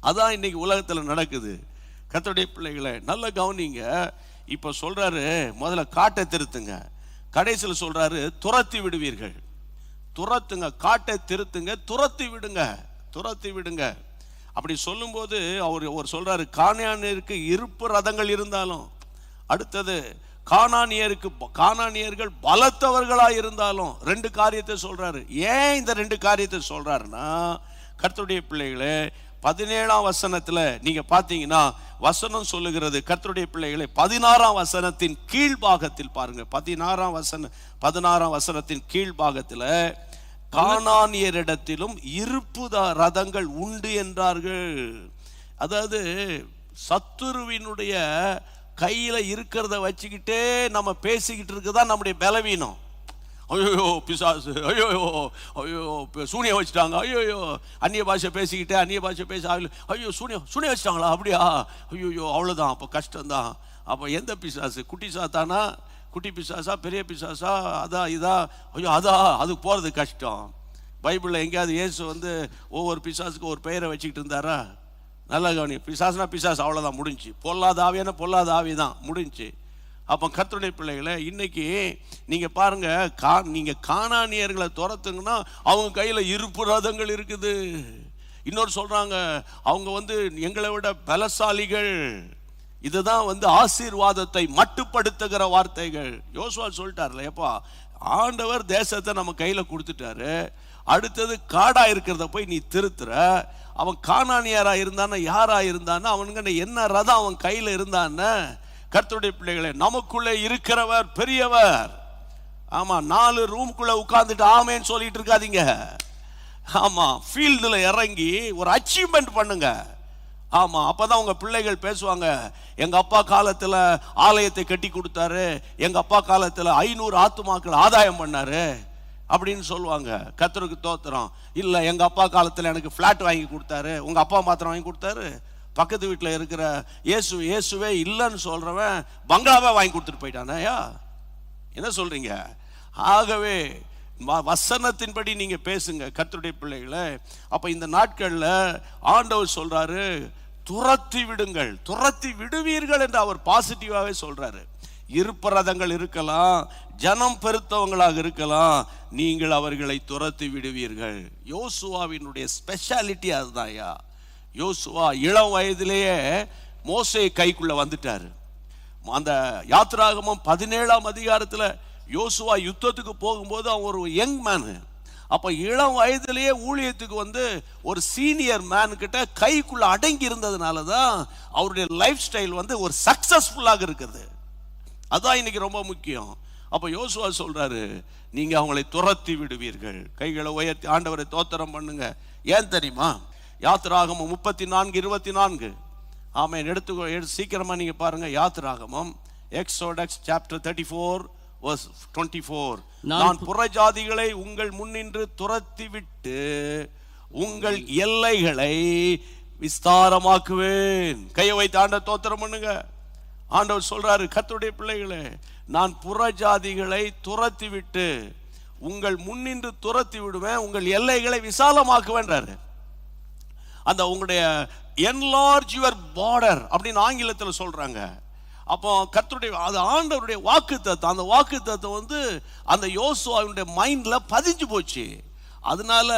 அதான் இன்னைக்கு உலகத்துல நடக்குது. கர்த்தருடைய பிள்ளைகளை நல்ல கவனிங்க. இப்ப சொல்றாரு முதல்ல காட்டை திருத்துங்க, கடைசியில் சொல்றாரு துரத்தி விடுவீர்கள். துரத்துங்க, காட்டை திருத்துங்க, துரத்தி விடுங்க. அப்படி சொல்லும்போது அவர் சொல்றாரு கானானியருக்கு இருப்பு ரதங்கள் இருந்தாலும், அடுத்தது கானானியர்கள் பலத்தவர்களா இருந்தாலும், ரெண்டு காரியத்தை சொல்றாரு. ஏன் இந்த ரெண்டு காரியத்தை சொல்றாருன்னா, கர்த்தருடைய பிள்ளைகளே 17ஆம் வசனத்துல நீங்க பாத்தீங்கன்னா வசனம் சொல்லுகிறது, கர்த்தருடைய பிள்ளைகளை 16ஆம் வசனத்தின் கீழ்பாகத்தில் பாருங்க. 16ஆம் வசனத்தின் கீழ்பாகத்துல கானானியரிடத்திலும் இருப்பு ரதங்கள் உண்டு என்றார்கள். அதாவது சத்துருவினுடைய கையில இருக்கிறத வச்சுக்கிட்டே நம்ம பேசிக்கிட்டு இருக்குதான் நம்முடைய பலவீனம். ஐயோ பிசாசு, ஐயோ சூனியம் வச்சுட்டாங்க, ஐயோ அந்நிய பாஷை பேசிக்கிட்டே ஐயோ சூனியம் வச்சுட்டாங்களா, அப்படியா, ஐயோ அவ்வளோதான், அப்போ கஷ்டம்தான். அப்போ எந்த பிசாசு? குட்டி சாத்தானா, குட்டி பிசாசா, பெரிய பிசாசா, இதா, ஐயோ அது போகிறது கஷ்டம். பைபிளில் எங்கேயாவது இயேசு ஒவ்வொரு பிசாசுக்கு ஒரு பெயரை வச்சுக்கிட்டு இருந்தாரா? நல்லா கவனி. பிசாசுனா பிசாசு, அவ்வளோதான், முடிஞ்சு. பொல்லாத ஆவியான பொல்லாத ஆவி தான், முடிஞ்சு. அப்போ கர்த்தருடைய பிள்ளைகளை இன்னைக்கு நீங்க பாருங்க, நீங்க கானானியர்களை துரத்துங்கன்னா அவங்க கையில இருப்பு ரதங்கள் இருக்குது. இன்னொரு சொல்றாங்க அவங்க எங்களை விட பலசாலிகள். இதுதான் ஆசீர்வாதத்தை மட்டுப்படுத்துகிற வார்த்தைகள். யோசுவா சொல்லிட்டார்ல, எப்பா ஆண்டவர் தேசத்தை நம்ம கையில கொடுத்துட்டாரு, அடுத்தது காடா இருக்கிறத போய் நீ திருத்துற. அவன் கானானியரா இருந்தானா, யாரா இருந்தானா, அவனுங்க என்ன ரதம் அவன் கையில இருந்தான்னு. கர்த்தருடைய பிள்ளைகளே, நமக்குள்ளே இருக்கிறவர் பெரியவர். ஆமா, 4 ரூம்குள்ள உட்கார்ந்துட்டு ஆமேன்னு சொல்லிட்டு இருக்காதீங்க. ஆமா, ஃபீல்டுல இறங்கி ஒரு அச்சீவ்மெண்ட் பண்ணுங்க. ஆமா, அப்பதான் உங்க பிள்ளைகள் பேசுவாங்க, எங்க அப்பா காலத்துல ஆலயத்தை கட்டி கொடுத்தாரு, எங்க அப்பா காலத்துல 500 ஆத்துமாக்கள் ஆதாயம் பண்ணாரு. அப்படின்னு சொல்லுவாங்க. கர்த்தருக்கு தோத்திரம். இல்லை, எங்கள் அப்பா காலத்தில் எனக்கு ஃப்ளாட் வாங்கி கொடுத்தாரு. உங்கள் அப்பா மாத்திரம் வாங்கி கொடுத்தாரு? பக்கத்து வீட்டில் இருக்கிற இயேசுவே இல்லைன்னு சொல்கிறவன் பங்களாவே வாங்கி கொடுத்துட்டு போயிட்டானேயா? என்ன சொல்கிறீங்க? ஆகவே வசனத்தின்படி நீங்க பேசுங்க கர்த்தருடைய பிள்ளைகளை. அப்ப இந்த நாட்கள்ல ஆண்டவர் சொல்றாரு, துரத்தி விடுங்கள், துரத்தி விடுவீர்கள் என்று அவர் பாசிட்டிவாவே சொல்றாரு. இருப்பரதங்கள் இருக்கலாம், ஜனம் பெருத்தவங்களாக இருக்கலாம், நீங்கள் அவர்களை துரத்தி விடுவீர்கள். யோசுவாவினுடைய ஸ்பெஷாலிட்டி அதுதான்யா. யோசுவா இளம் வயதிலேயே மோசே கைக்குள்ள வந்துட்டாரு. அந்த யாத்திராகமம் 17ஆம் அதிகாரத்துல யோசுவா யுத்தத்துக்கு போகும்போது அவன் ஒரு யங் மேனு. அப்போ இளம் வயதிலேயே ஊழியத்துக்கு வந்து ஒரு சீனியர் மேன் கிட்ட கைக்குள்ள அடங்கி இருந்ததுனால தான் அவருடைய லைஃப் ஸ்டைல் வந்து ஒரு சக்சஸ்ஃபுல்லாக இருக்குது. அதான் இன்னைக்கு ரொம்ப முக்கியம். அப்போ யோசுவா சொல்றாரு, நீங்க அவங்களை துரத்தி விடுவீர்கள். கைகளை உயர்த்தி ஆண்டவரை தோத்திரம் பண்ணுங்க. ஏன் தெரியுமா? யாத்திராகமம் 34:24. ஆமென். எடுத்து சீக்கிரமா நீங்க பாருங்க. யாத்திராகமம் எக்ஸோடஸ் சாப்டர் 34 verse 24. நான் புறஜாதிகளை உங்கள் முன்னின்று துரத்தி விட்டு உங்கள் எல்லைகளை விஸ்தாரமாக்குவேன். கையை வைத்து ஆண்டவர் தோத்திரம் பண்ணுங்க. ஆண்டவர் சொல்றாரு, கர்த்தருடைய பிள்ளைகளே, நான் புறஜாதிகளை துரத்தி விட்டு உங்கள் முன்னின்று துரத்தி விடுவேன், உங்கள் எல்லைகளை விசாலமாக்குவேன்றாரு. அந்த உங்களுடைய enlarge your border அப்படின்னு ஆங்கிலத்தில் சொல்றாங்க. அப்போ கர்த்தருடைய அது ஆண்டவருடைய வாக்குத்தத்தம். அந்த வாக்குத்தத்தம் வந்து அந்த யோசுவாவுடைய மைண்ட்ல பதிஞ்சு போச்சு. அதனால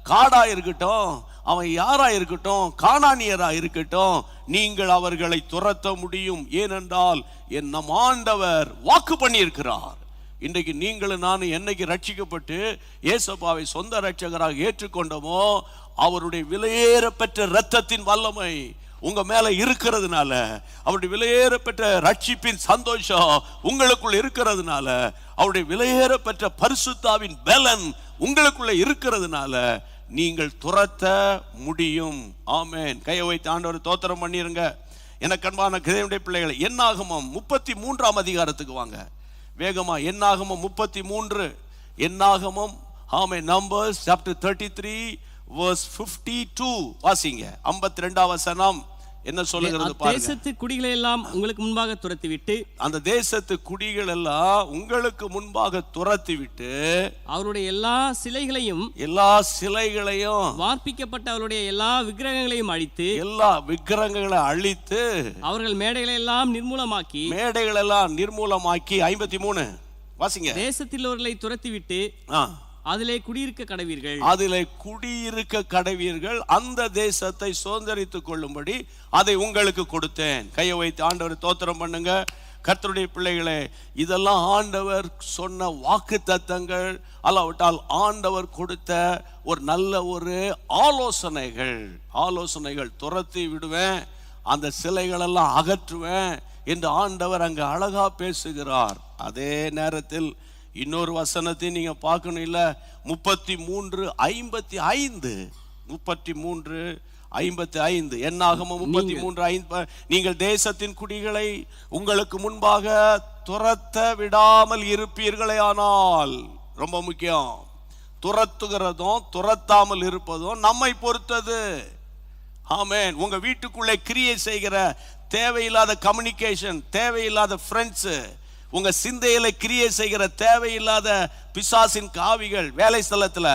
காடா இருக்கட்டும், அவன் யாரா இருக்கட்டும், கானானியரா இருக்கட்டும், நீங்கள் அவர்களை துரத்த முடியும். ஏனென்றால் என் நம் ஆண்டவர் வாக்கு பண்ணியிருக்கிறார். இன்றைக்கு நீங்களும் நானும் என்னைக்கு ரட்சிக்கப்பட்டு இயேசுவை சொந்த ரட்சகராக ஏற்றுக்கொண்டோமோ, அவருடைய விலையேற பெற்ற இரத்தத்தின் வல்லமை உங்க மேல இருக்கிறதுனால, அவருடைய விலையேற பெற்ற ரட்சிப்பின் சந்தோஷம் உங்களுக்குள்ள இருக்கிறதுனால, அவருடைய விலையேற பெற்ற பரிசுத்தாவின் பலன் உங்களுக்குள்ள இருக்கிறதுனால நீங்கள் துரத்த முடியும். ஆமென். கையை வைத்து ஆண்டவரை தோத்திரம் பண்ணிருங்க. எனக்கு அன்பான கிறிஸ்தவனுடைய பிள்ளைகளை, என்னாகமம் 33ஆம் அதிகாரத்துக்கு வாங்க வேகமா. என்னாகமம் 33. என்னாகமம் ஆமென். நம்பர்ஸ் சாப்டர் 33 verse 52 வாசிங்க. 52ஆம் வசனம் என்ன சொல்லுகிறது பாருங்க. தேசத்து குடிகளை எல்லாம் உங்களுக்கு முன்பாக துரத்தி விட்டு, அந்த தேசத்து குடிகள் எல்லாம் உங்களுக்கு முன்பாக துரத்தி விட்டு, அவருடைய எல்லா சிலைகளையும் வார்ப்பிக்கப்பட்ட அவருடைய எல்லா விக்கிரகங்களையும் அழித்து, எல்லா விக்கிரகங்களை அழித்து, அவர்கள் மேடைகளை எல்லாம் நிர்மூலமாக்கி 53 வாசிங்க. தேசத்திலவர்களை துரத்தி விட்டு அதிலே குடியிருக்க கடவீர்கள். அந்த தேசத்தை சுதந்தரித்துக் கொள்ளும்படி அதை உங்களுக்கு கொடுத்தேன். கையை வைத்து ஆண்டவர் தோத்திரம் பண்ணுங்க. கர்த்தருடைய பிள்ளைகளே, இதெல்லாம் ஆண்டவர் சொன்ன வாக்கு தத்தங்கள், அல்லாவிட்டால் ஆண்டவர் கொடுத்த ஒரு நல்ல ஒரு ஆலோசனைகள். துரத்தி விடுவேன், அந்த சிலைகளெல்லாம் அகற்றுவேன் என்று ஆண்டவர் அங்கு அழகா பேசுகிறார். அதே நேரத்தில் இன்னொரு வசனத்தை நீங்க பார்க்கணும் இல்ல? 33:55 என்னாகமம் 33:5. நீங்கள் தேசத்தின் குடிகளை உங்களுக்கு முன்பாக துரத்த விடாமல் இருப்பீர்களே ஆனால், ரொம்ப முக்கியம், துரத்துகிறதும் துரத்தாமல் இருப்பதும் நம்மை பொறுத்தது. ஆமென். உங்க வீட்டுக்குள்ளே கிரியை செய்கிற தேவையில்லாத கம்யூனிகேஷன், தேவையில்லாத ஃப்ரெண்ட்ஸ், உங்க சிந்தையில கிரியை செய்கிற தேவையில்லாத பிசாசின் காவிகள், வேலை ஸ்தலத்துல,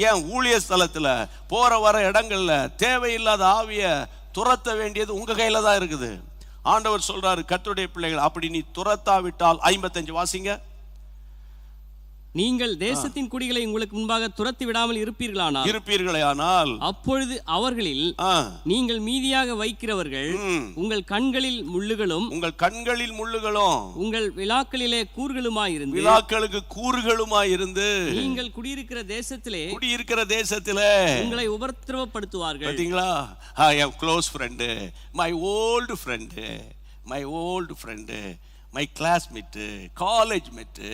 ஏன் ஊழிய ஸ்தலத்துல, போற வர இடங்கள்ல தேவையில்லாத ஆவிய துரத்த வேண்டியது உங்க கையில தான் இருக்குது. ஆண்டவர் சொல்றாரு, கர்த்தருடைய பிள்ளைகள், அப்படி நீ துரத்தாவிட்டால் 55 வாசிங்க. நீங்கள் தேசத்தின் குடிகளை உங்களுக்கு முன்பாக துரத்தி விடாமல் இருப்பீர்களானால் அப்பொழுது அவர்களில் நீங்கள் மீதியாக வைக்கிறவர்கள் உங்கள் கண்களில் முள்ளுகளும் உங்கள் விலாக்களிலே கூறுகளுமாயிருந்து நீங்கள் குடியிருக்கிற தேசத்திலே உங்களை உபத்திரவப்படுத்துவார்கள். பாத்தீங்களா? என் close friend, my old friend, my classmate, college mate,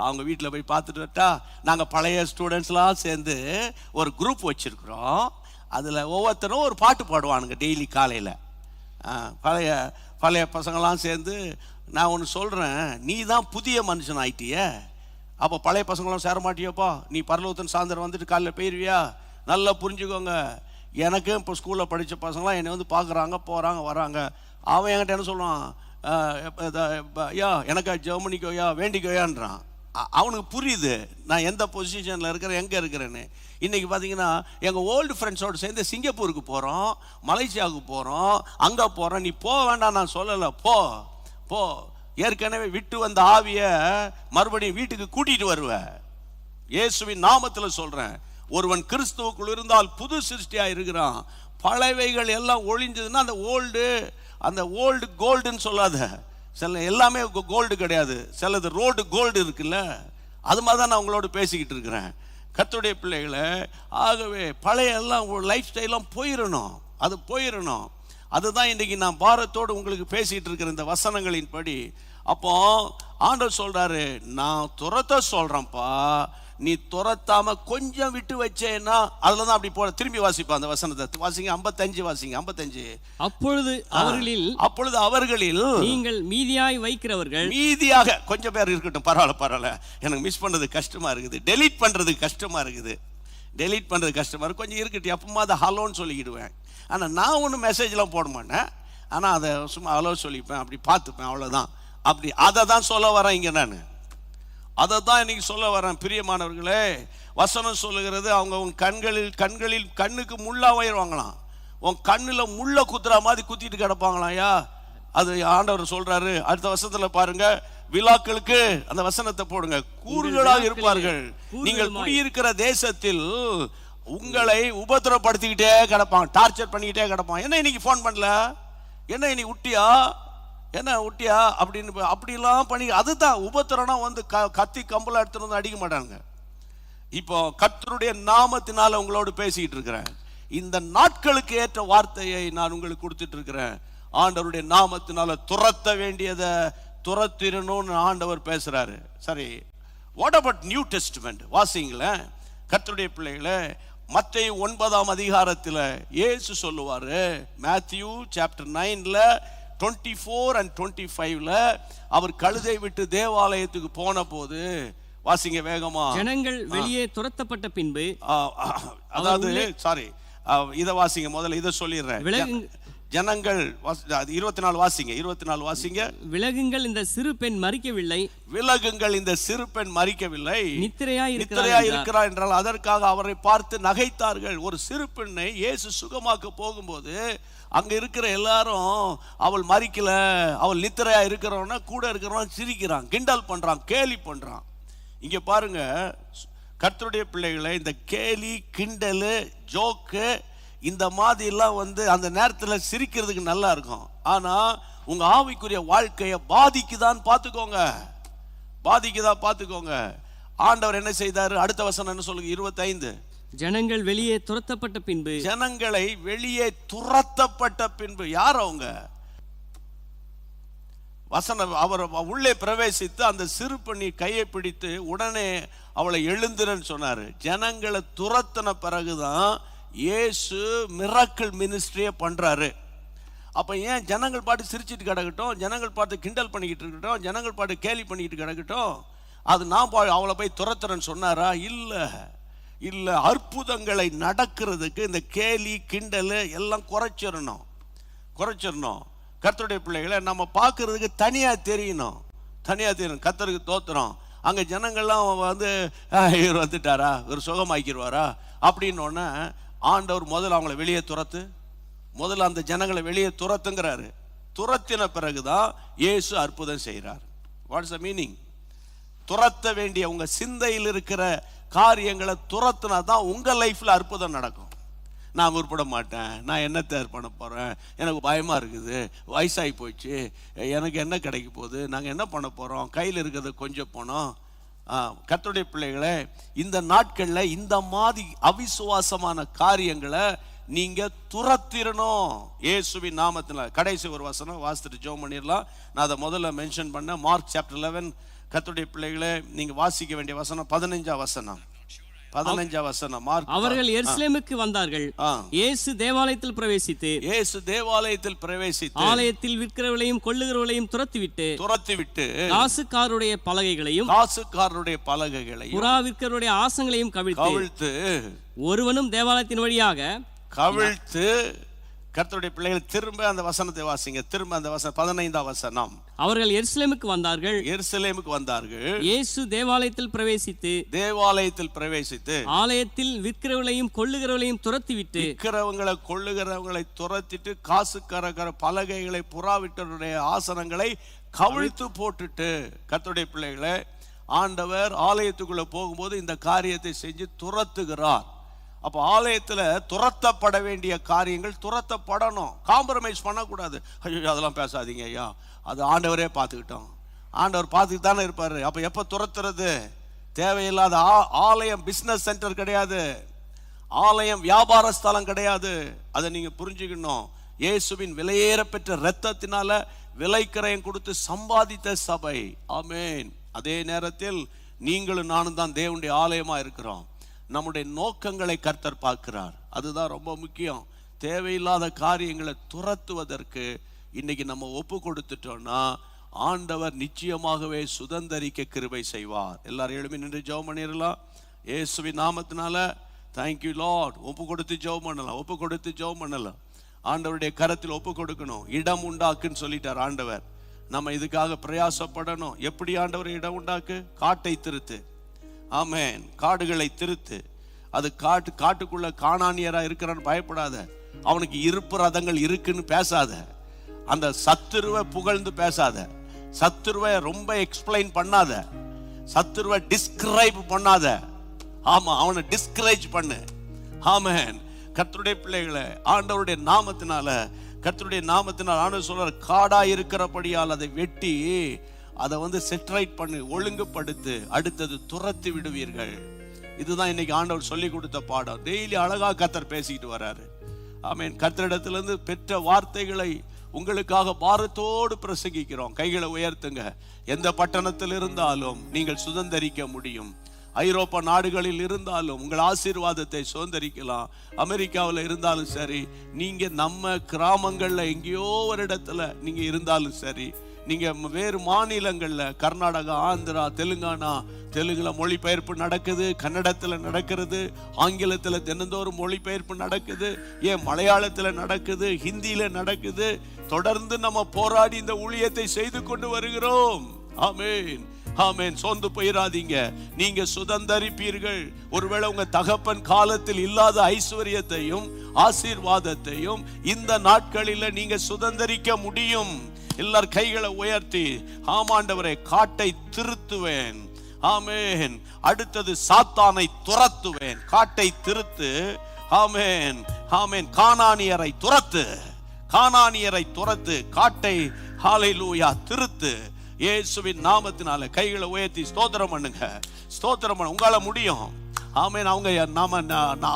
அவங்க வீட்டில் போய் பார்த்துட்டு வரட்டா? நாங்கள் பழைய ஸ்டூடெண்ட்ஸ்லாம் சேர்ந்து ஒரு குரூப் வச்சுருக்குறோம். அதில் ஒவ்வொருத்தரும் ஒரு பாட்டு பாடுவானுங்க டெய்லி காலையில். பழைய பசங்களாம் சேர்ந்து, நான் ஒன்று சொல்கிறேன், நீ தான் புதிய மனுஷன் ஆயிட்டிய அப்போ பழைய பசங்களும் சேர மாட்டியோப்பா, நீ பரலோகத்தின் சாயந்தரம் வந்துட்டு காலையில் போயிடுவியா? நல்லா புரிஞ்சுக்கோங்க. எனக்கும் இப்போ ஸ்கூலில் படித்த பசங்களாம் என்னை வந்து பார்க்குறாங்க, போகிறாங்க, வராங்க. அவன் என்கிட்ட என்ன சொல்லுவான், ஐயா எனக்கா ஜெர்மனிக்கோயா வேண்டிக்கோயான்றான். அவனுக்கு புரியுது நான் எந்த பொசிஷனில் இருக்கிறேன், எங்கே இருக்கிறேன்னு. இன்றைக்கி பார்த்தீங்கன்னா எங்கள் ஓல்டு ஃப்ரெண்ட்ஸோடு சேர்ந்து சிங்கப்பூருக்கு போகிறோம், மலேசியாவுக்கு போகிறோம், அங்கே போகிறோம். நீ போக வேண்டாம் நான் சொல்லலை, போ போ. ஏற்கனவே விட்டு வந்த ஆவியை மறுபடியும் வீட்டுக்கு கூட்டிகிட்டு வருவேன். இயேசுவின் நாமத்தில் சொல்கிறேன். ஒருவன் கிறிஸ்துவுக்குள் இருந்தால் புது சிருஷ்டியாக இருக்கிறான். பழையவைகள் எல்லாம் ஒழிஞ்சதுன்னா அந்த ஓல்டு கோல்டுன்னு சொல்லாத. சில எல்லாமே கோல்டு கிடையாது, சிலது ரோடு கோல்டு இருக்குல்ல, அது மாதிரி தான் நான் உங்களோட பேசிக்கிட்டு இருக்கிறேன். கர்த்தருடைய பிள்ளைகளை, ஆகவே பழைய எல்லாம் லைஃப் ஸ்டைலாம் போயிடணும், அது போயிடணும். அதுதான் இன்றைக்கி நான் பாரத்தோடு உங்களுக்கு பேசிகிட்டு இருக்கிற இந்த வசனங்களின் படி. அப்போ ஆண்டவர் சொல்கிறாரு, நான் துரத்த சொல்கிறேன்ப்பா, நீ துரத்தாம கொஞ்சம் விட்டு வச்சேன்னா அதில் தான் அப்படி போட. திரும்பி வாசிப்பா அந்த வசனத்தை வாசிங்க, 55 வாசிங்க, 55. அப்பொழுது அவர்களில் நீங்கள் மீதியாய் வைக்கிறவர்கள், மீதியாக கொஞ்சம் பேர் இருக்கட்டும், பரவாயில்ல, எனக்கு மிஸ் பண்ணது கஷ்டமா இருக்குது, டெலீட் பண்றது கஷ்டமா இருக்குது, கொஞ்சம் இருக்கட்டும். எப்பவுமா அதை ஹலோன்னு சொல்லிக்கிடுவேன். ஆனால் நான் ஒன்றும் மெசேஜ்லாம் போட மாட்டேன், ஆனால் அதை சும்மா ஹலோ சொல்லிப்பேன், அப்படி பார்த்துப்பேன், அவ்வளோதான். அப்படி அதை தான் சொல்ல வரேன் இங்கே. நான் அதை தான் இன்னைக்கு சொல்ல வரேன். பிரியமானவர்களே, வசனம் சொல்லுகிறது, அவங்க உன் கண்களில் கண்ணுக்கு முள்ளா வயிறுவாங்களாம், உன் கண்ணில் முள்ள குத்துற மாதிரி குத்திட்டு கிடப்பாங்களாம். ஐயா, அது ஆண்டவர் சொல்றாரு. அடுத்த வசனத்துல பாருங்க, விழாக்களுக்கு அந்த வசனத்தை போடுங்க. கூறுகளாக இருப்பார்கள், நீங்கள் குடியிருக்கிற தேசத்தில் உங்களை உபத்திரப்படுத்திக்கிட்டே கிடப்பாங்க, டார்ச்சர் பண்ணிக்கிட்டே கிடப்பாங்க. என்ன இன்னைக்கு ஃபோன் பண்ணல, என்ன இன்னைக்கு விட்டியா அப்படின்னு அப்படிலாம் பண்ணி, அதுதான் உபத்திரம்னா வந்து கத்தி கம்பளம் எடுத்துட்டு வந்து அடிக்க மாட்டாங்க. இப்போ கர்த்தருடைய நாமத்தினால உங்களோடு பேசிக்கிட்டு இருக்கிறேன். இந்த நாட்களுக்கு ஏற்ற வார்த்தையை நான் உங்களுக்கு கொடுத்துட்டு இருக்கிறேன். ஆண்டவருடைய நாமத்தினால துரத்த வேண்டியதை துரத்திரணும்னு ஆண்டவர் பேசுறாரு. சரி, வாட் அபவுட் நியூ டெஸ்ட்மெண்ட்? வாசிங்களேன் கர்த்தருடைய பிள்ளைகளை. மத்தேயு 9ஆம் அதிகாரத்தில் இயேசு சொல்லுவாரு, மேத்யூ சாப்டர் 9ல 24 and 25ல அவர் கழுதை விட்டு தேவாலயத்துக்கு போன போது, வாசிங்க வேகமா. ஜனங்கள் வெளியே துரத்தப்பட்ட பின்பு, அதாவது சாரி, இதை வாசிங்க முதல்ல, இதை சொல்லிடுறேன். ஜனங்கள் 24 வாசிங்க, 24 வாசிங்க. விலகுங்கள், இந்த சிறு பெண் மரிக்கவில்லை, நித்திரையாய் இருக்கிறார் என்றால் அதற்காக அவரை பார்த்து நகைத்தார்கள். ஒரு சிறு பெண்ணை இயேசு சுகமாக்க போகும்போது அங்க இருக்கிற எல்லாரும் அவள் மரிக்கல, அவள் நித்திரையா இருக்கிறவன கூட இருக்கிறவன் சிரிக்கிறான், கிண்டல் பண்றான், கேலி பண்றான். இங்க பாருங்க கர்த்தருடைய பிள்ளைகளை, இந்த கேலி, கிண்டலு, ஜோக்கு, இந்த மாதிரிலாம் வந்து அந்த நேரத்தில் சிரிக்கிறதுக்கு நல்லா இருக்கும். ஆனா உங்க ஆவிக்குரிய வாழ்க்கையை பாதிக்குதான் பார்த்துக்கோங்க. ஆண்டவர் என்ன செய்தாரு? அடுத்த வசனம் என்ன சொல்லுங்க, 25. ஜனங்கள் வெளியே துரத்தப்பட்ட பின்பு, ஜனங்களை வெளியே துரத்தப்பட்ட பின்பு, யார் அவங்க? வசனம், அவர் உள்ளே பிரவேசித்து அந்த சிறு பெண்ணை கையை பிடித்து உடனே அவளை எழுந்துறன்னு சொன்னாரு. ஜனங்களை துரத்தின பிறகுதான் இயேசு மிராக்கிள் மினிஸ்ட்ரியை பண்றாரு. அப்ப ஏன் ஜனங்கள் பாட்டு சிரிச்சிட்டு கிடக்கட்டும், ஜனங்கள் பாட்டு கிண்டல் பண்ணிக்கிட்டு இருக்கட்டும், ஜனங்கள் பாட்டு கேலி பண்ணிக்கிட்டு கிடக்கட்டும், அது நான் அவளை போய் துரத்துறேன்னு சொன்னாரா? இல்ல, அற்புதங்களை நடக்கிறதுக்கு இந்த கேலி, கிண்டல் எல்லாம் குறைச்சிடணும். கர்த்தருடைய பிள்ளைகளை நம்ம பார்க்கறதுக்கு தனியா தெரியணும். கர்த்தருக்கு தோத்துறோம். அங்க ஜனங்கள்லாம் வந்து இவர் வந்துட்டாரா, இவர் சுகமாக்கிடுவாரா அப்படின்னு ஆண்டவர் முதல்ல அவங்களை வெளியே முதல்ல அந்த ஜனங்களை வெளியே துரத்துங்கிறாரு. துரத்தின பிறகுதான் இயேசு அற்புதம் செய்கிறார். What's the meaning? துரத்த வேண்டிய உங்க சிந்தையில் இருக்கிற காரியங்களை துரத்துனா தான் உங்க லைஃப்ல அற்புதம் நடக்கும். நான் உருப்பட மாட்டேன், நான் என்னத்தை பண்ண போறேன், எனக்கு பயமா இருக்குது, வயசாகி போச்சு, எனக்கு என்ன கிடைக்க போகுது, நாங்கள் என்ன பண்ண போறோம், கையில் இருக்கிறது கொஞ்சம் போனோம். கர்த்தருடைய பிள்ளைகளை, இந்த நாட்களில் இந்த மாதிரி அவிசுவாசமான காரியங்களை நீங்க துரத்திரணும் இயேசுவின் நாமத்தில். கடைசி ஒரு வசனம் வாசித்துட்டு ஜெபம் பண்ணிடலாம். நான் அதை முதல்ல மென்ஷன் பண்ணேன், மார்க் சாப்டர் 11. கர்த்தருடைய பிள்ளைகளை, நீங்க வாசிக்க வேண்டிய வசனம் 15ஆம் வசனம். 15 வசனம் மார்க். அவர்கள் எருசலேமுக்கு வந்தார்கள். இயேசு தேவாலயத்தில் பிரவேசித்து ஆலயத்தில் விற்கிறவர்களையும் கொள்ளுகிறவர்களையும் துரத்திவிட்டு காசுக்காரருடைய பலகைகளையும் புறா விற்கிறவருடைய ஆசங்களையும் கவிழ்த்து ஒருவனும் தேவாலயத்தின் வழியாக கவிழ்த்து. கர்த்தருடைய பிள்ளைகள் திரும்ப அந்த வசனத்தை வாசிங்க. திரும்ப அந்த வசனம் 15 வசனம். அவர்கள் எருசலேமுக்கு வந்தார்கள். இயேசு தேவாலயத்தில் பிரவேசித்து ஆலயத்தில் விற்கிறவர்களையும் கொள்ளுகிறவர்களையும் கொள்ளுகிறவங்களை துரத்திட்டு காசுக்காரர் பலகைகளை புறாவிட்டருடைய ஆசனங்களை கவிழ்த்து போட்டுட்டு. கர்த்தருடைய பிள்ளைகளை ஆண்டவர் ஆலயத்துக்குள்ள போகும்போது இந்த காரியத்தை செஞ்சு துரத்துகிறார். அப்போ ஆலயத்தில் துரத்தப்பட வேண்டிய காரியங்கள் துரத்தப்படணும். காம்ப்ரமைஸ் பண்ணக்கூடாது. ஐயோ அதெல்லாம் பேசாதீங்க ஐயா, அது ஆண்டவரே பார்த்துக்கிட்டோம். ஆண்டவர் பார்த்துக்கிட்டு தானே இருப்பார். அப்போ எப்போ துரத்துறது? தேவையில்லாத ஆலயம் பிஸ்னஸ் சென்டர் கிடையாது, ஆலயம் வியாபார ஸ்தலம் கிடையாது. அதை நீங்கள் புரிஞ்சுக்கணும். இயேசுவின் விலையேற பெற்ற இரத்தத்தினால விலைக்கிரயம் கொடுத்து சம்பாதித்த சபை. ஆமேன். அதே நேரத்தில் நீங்களும் நானும் தான் தேவனுடைய ஆலயமா இருக்கிறோம். நம்முடைய நோக்கங்களை கர்த்தர் பார்க்கிறார். அதுதான் ரொம்ப முக்கியம். தேவையில்லாத காரியங்களை துரத்துவதற்கு இன்னைக்கு நம்ம ஒப்பு கொடுத்துட்டோம்னா ஆண்டவர் நிச்சயமாகவே சுதந்தரிக்க கிருபை செய்வார். எல்லாரும் எழுப்பி நின்று ஜெபம் பண்ணிடலாம். இயேசுவின் நாமத்தினால தேங்க்யூ லார்ட். ஒப்பு கொடுத்து ஜெபம் பண்ணலாம். ஆண்டவருடைய கரத்தில் ஒப்பு கொடுக்கணும். இடம் உண்டாக்குன்னு சொல்லிட்டார் ஆண்டவர். நம்ம இதுக்காக பிரயாசப்படணும். எப்படி ஆண்டவர் இடம் உண்டாக்கு? காட்டை திருத்து. ஆமென். காடுகளை திருத்து. அது காட்டுக்குள்ள கானானியரா இருக்கிறான்னு பயப்படாத. அவனுக்கு இருப்பு ரதங்கள் இருக்குன்னு பேசாத. அந்த சத்துருவை புகழ்ந்து பேசாத. சத்துருவை ரொம்ப எக்ஸ்பிளைன் பண்ணாத. சத்துருவை டிஸ்கிரைப் பண்ணாத. ஆமா, அவனை டிஸ்கரேஜ் பண்ணு. ஆமென். கர்த்தருடைய பிள்ளைகளை ஆண்டவருடைய நாமத்தினால ஆண்டவர் சொல்றார், காடா இருக்கிறபடியால் அதை வெட்டி அதை செட்ரைட் பண்ணு, ஒழுங்குபடுத்து, அடுத்தது துரத்தி விடுவீர்கள். இதுதான் இன்னைக்கு ஆண்டவர் சொல்லி கொடுத்த பாடம். டெய்லி அழகா கர்த்தர் பேசிக்கிட்டு வர்றாரு. ஆமென். கர்த்தரிடத்திலிருந்து பெற்ற வார்த்தைகளை உங்களுக்காக பாரத்தோடு பிரசங்கிக்கிறோம். கைகளை உயர்த்துங்க. எந்த பட்டணத்தில் இருந்தாலும் நீங்கள் சுதந்தரிக்க முடியும். ஐரோப்பா நாடுகளில் இருந்தாலும் உங்கள் ஆசீர்வாதத்தை சுதந்தரிக்கலாம். அமெரிக்காவில் இருந்தாலும் சரி, நீங்க நம்ம கிராமங்கள்ல எங்கேயோ ஒரு இடத்துல நீங்க இருந்தாலும் சரி, நீங்க வேறு மாநிலங்கள்ல கர்நாடகா, ஆந்திரா, தெலுங்குல மொழிபெயர்ப்பு நடக்குது, கன்னடத்துல நடக்கிறது, ஆங்கிலத்துல தினந்தோறும் மொழிபெயர்ப்பு நடக்குது, ஏன் மலையாளத்துல நடக்குது, ஹிந்தியில நடக்குது. தொடர்ந்து நம்ம போராடி இந்த ஊழியத்தை செய்து கொண்டு வருகிறோம். ஆமென். ஆமென். சோர்ந்து போயிராதீங்க. நீங்க சுதந்தரிப்பீர்கள். ஒருவேளை உங்க தகப்பன் காலத்தில் இல்லாத ஐஸ்வர்யத்தையும் ஆசீர்வாதத்தையும் இந்த நாட்களில நீங்க சுதந்தரிக்க முடியும். எல்லார் கைகளை உயர்த்தி, ஆமாண்டவரே, காட்டை திருத்துவேன். ஆமென். அடுத்தது சாத்தானை துரத்துவேன். காட்டை திருத்து. ஆமென். ஆமென். கானானியரை துரத்து. காட்டை ஹல்லேலூயா திருத்து. இயேசுவின் நாமத்தினால கைகளை உயர்த்தி ஸ்தோத்திரம் பண்ணுங்க. உங்களால முடியும். ஆமென்.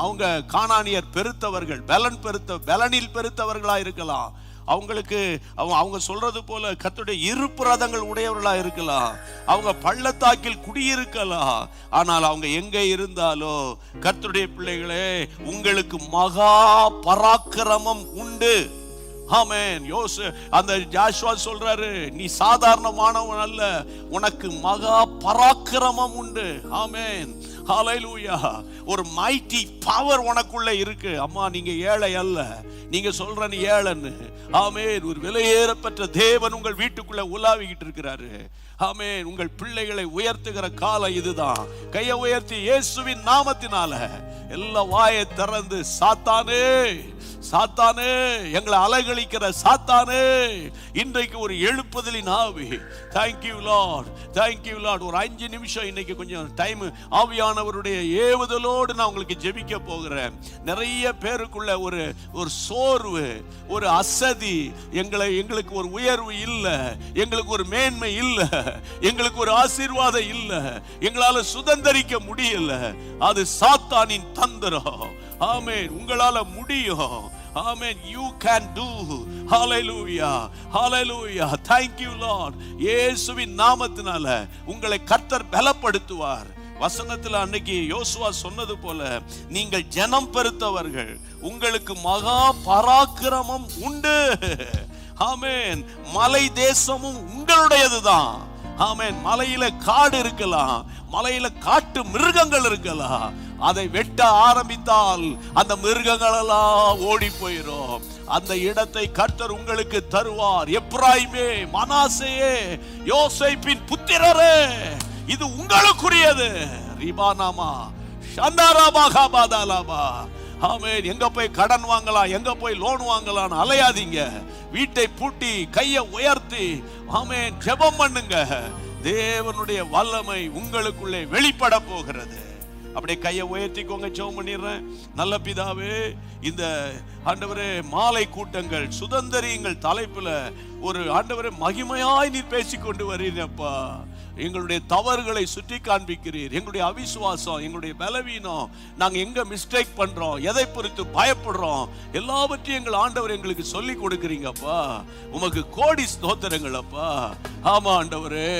அவங்க கானானியர் பெருத்தவர்கள், பலனில் பெருத்தவர்களா இருக்கலாம். அவங்களுக்கு அவங்க சொல்றது போல கர்த்தருடைய இருப்பு ரதங்கள் உடையவர்களா இருக்கலாம். அவங்க பள்ளத்தாக்கில் குடியிருக்கலாம். ஆனால் அவங்க எங்க இருந்தாலோ கர்த்தருடைய பிள்ளைகளே, உங்களுக்கு மகா பராக்கிரமம் உண்டு. ஆமென். அந்த ஜாஷுவா சொல்றாரு, நீ சாதாரணமானவன் அல்ல, உனக்கு மகா பராக்கிரமம் உண்டு. ஆமென். ஹல்லேலூயா. ஒரு மைட்டி பவர் உனக்குள்ள இருக்கு. அம்மா, நீங்க ஏழை அல்ல. நீங்க சொல்ற நீ ஏழைன்னு. ஆமென். ஒரு விலையேறப்பெற்ற தேவன் உங்கள் வீட்டுக்குள்ள உலாவிக்கிட்டு இருக்கிறாரு. ஆமென். உங்கள் பிள்ளைகளை உயர்த்துகிற காலம் இதுதான். கையை உயர்த்தி இயேசுவின் நாமத்தினால எல்லா வாயை திறந்து, சாத்தானே, எங்களை அலகழிக்கிற சாத்தானே, இன்றைக்கு ஒரு எழுப்புதலின் ஆவி. Thank you Lord. ஒரு 5 நிமிஷம் இன்னைக்கு கொஞ்சம் டைம் ஆவியானவருடைய ஏவுதலோடு நான் உங்களுக்கு ஜெபிக்க போகிறேன். நிறைய பேருக்குள்ள ஒரு சோர்வு, ஒரு அசதி, எங்களுக்கு ஒரு உயர்வு இல்லை, எங்களுக்கு ஒரு மேன்மை இல்லை, எங்களுக்கு ஒரு ஆசீர்வாதம் இல்லை, எங்களால சுதந்தரிக்க முடியல. அது சாத்தானின் தந்திரம். ஆமென். உங்களால முடியும். ஆமென். You can do. Hallelujah. Thank you Lord. இயேசுவின் நாமத்தினால உங்களை கர்த்தர் பலப்படுத்துவார். வசனத்துல அன்னைக்கு யோசுவா சொன்னது போல, நீங்கள் ஜனம் பெருத்தவர்கள், உங்களுக்கு மகா பராக்கிரமம் உண்டு. ஆமென். மலை தேசமும் உங்களுடையதுதான். ஆமென். மலையில காடு இருக்கலாம், மலையில காட்டு மிருகங்கள் இருக்கலாம். அதை வெட்ட ஆரம்பித்தால் அந்த மிருகங்கள் எல்லாம் ஓடி போயிடும். அந்த இடத்தை கர்த்தர் உங்களுக்கு தருவார். எப்ராயிமே, மனாசேயே, யோசேப்பின் புத்திரரே, இது உங்களுக்குரியது. ரிபானாமா ஷந்தராபாகாபாதாலாபா. ஆமென். எங்க போய் கடன் வாங்கலாம், எங்க போய் லோன் வாங்கலாம் அலையாதீங்க. வீட்டை பூட்டி கையை உயர்த்தி ஆமென் ஜெபம் பண்ணுங்க. தேவனுடைய வல்லமை உங்களுக்குள்ளே வெளிப்பட போகிறது. அப்படியே கையை உயர்த்திக்கோங்க, ஜெபம் பண்ணிடுறேன். நல்ல பிதாவே, இந்த ஆண்டவரே மாலை கூட்டங்கள் சுதந்திரிங்கள் தலைப்புல ஒரு ஆண்டவரே மகிமையாய் நீர் பேசிக்கொண்டு வரீங்கப்பா. எங்களுடைய தவறுகளை சுட்டி காண்பிக்கிறீர். எங்களுடைய அவிசுவாசம், எங்களுடைய பலவீனம், நாங்க எங்க மிஸ்டேக் பண்றோம், எதை குறித்து பயப்படுறோம், எல்லாவற்றையும் எங்கள் ஆண்டவர் எங்களுக்கு சொல்லி கொடுக்கிறீங்கப்பா. உமக்கு கோடி ஸ்தோத்திரங்கள் அப்பா. ஆமா ஆண்டவரே,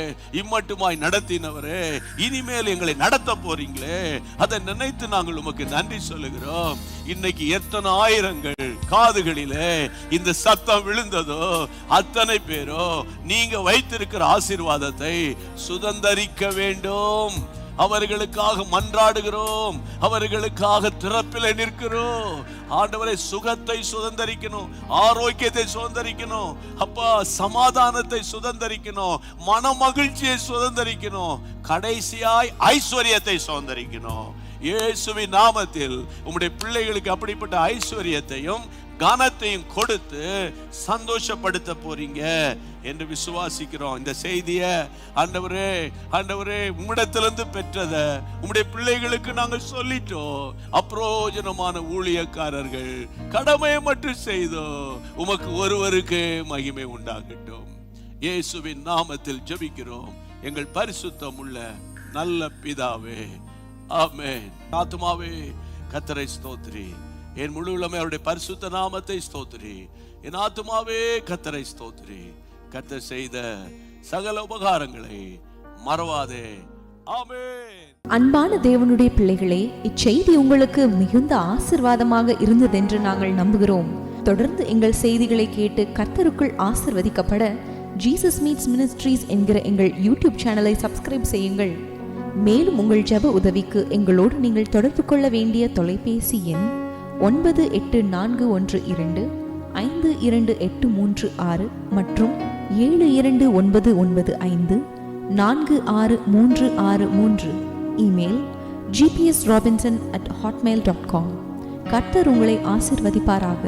இம்மட்டுமாய் நடத்தினவரே, இனிமேல் எங்களை நடத்த போறீங்களே, அதை நினைத்து நாங்கள் உமக்கு நன்றி சொல்லுகிறோம். இன்னைக்கு எத்தனை ஆயிரங்கள் காதுகளிலே இந்த சத்தம் விழுந்ததோ அத்தனை பேரோ நீங்க வைத்திருக்கிற ஆசீர்வாதத்தை சுதந்தரிக்க வேண்டும். அவர்களுக்காக மன்றாடுகிறோம், அவர்களுக்காக திறப்பில் நிற்கிறோம். ஆண்டவரை சுகத்தை சுதந்தரிக்கணும், ஆரோக்கியத்தை சுதந்தரிக்கணும் அப்பா, சமாதானத்தை சுதந்தரிக்கணும், மன மகிழ்ச்சியை சுதந்தரிக்கணும், கடைசியாய் ஐஸ்வர்யத்தை சுதந்தரிக்கணும். இயேசுவின் நாமத்தில் உம்முடைய பிள்ளைகளுக்கு அப்படிப்பட்ட ஐஸ்வர்யத்தையும் கனத்தையும் கொடுத்து சந்தோஷப்படுத்த போறீங்க என்று விசுவாசிக்கிறோம். இந்த செய்தியை ஆண்டவரே, ஆண்டவரே உம்மிடத்திலிருந்து பெற்றதை உம்முடைய பிள்ளைகளுக்கு நாங்கள் சொல்லிட்டோம். அப்ரோஜனமான ஊழியக்காரர்கள் கடமையை மட்டும் செய்தோம். உமக்கு ஒருவருக்கு மகிமை உண்டாகட்டும். இயேசுவின் நாமத்தில் ஜெபிக்கிறோம் எங்கள் பரிசுத்தம் உள்ள நல்ல பிதாவே, ஆமென். ஆத்துமாவே கர்த்தரை ஸ்தோத்திரி, என் முழு உள்ளமே அவருடைய பரிசுத்த நாமத்தை ஸ்தோத்திரி. என் ஆத்துமாவே கர்த்தரை ஸ்தோத்திரி. கர்த்தர் செய்த சகல உபகாரங்களை மறவாதே. ஆமென். அன்பான தேவனுடைய பிள்ளைகளே, இச்செய்தி உங்களுக்கு மிகுந்த ஆசீர்வாதமாக இருந்ததென்று நாங்கள் நம்புகிறோம். தொடர்ந்து எங்கள் செய்திகளை கேட்டு கர்த்தருக்குள் ஆசீர்வதிக்கப்பட ஜீசஸ் மீட்ஸ் மினிஸ்ட்ரீஸ் என்கிற எங்கள் யூடியூப் சேனலை சப்ஸ்கிரைப் செய்யுங்கள். மேலும் உங்கள் ஜெப உதவிக்கு எங்களோடு நீங்கள் தொடர்பு கொள்ள வேண்டிய தொலைபேசி எண் 9842252836 மற்றும் 7299546363. Email gpsrobinson@hotmail.com. கர்த்தர் உங்களை ஆசீர்வதிப்பாராக.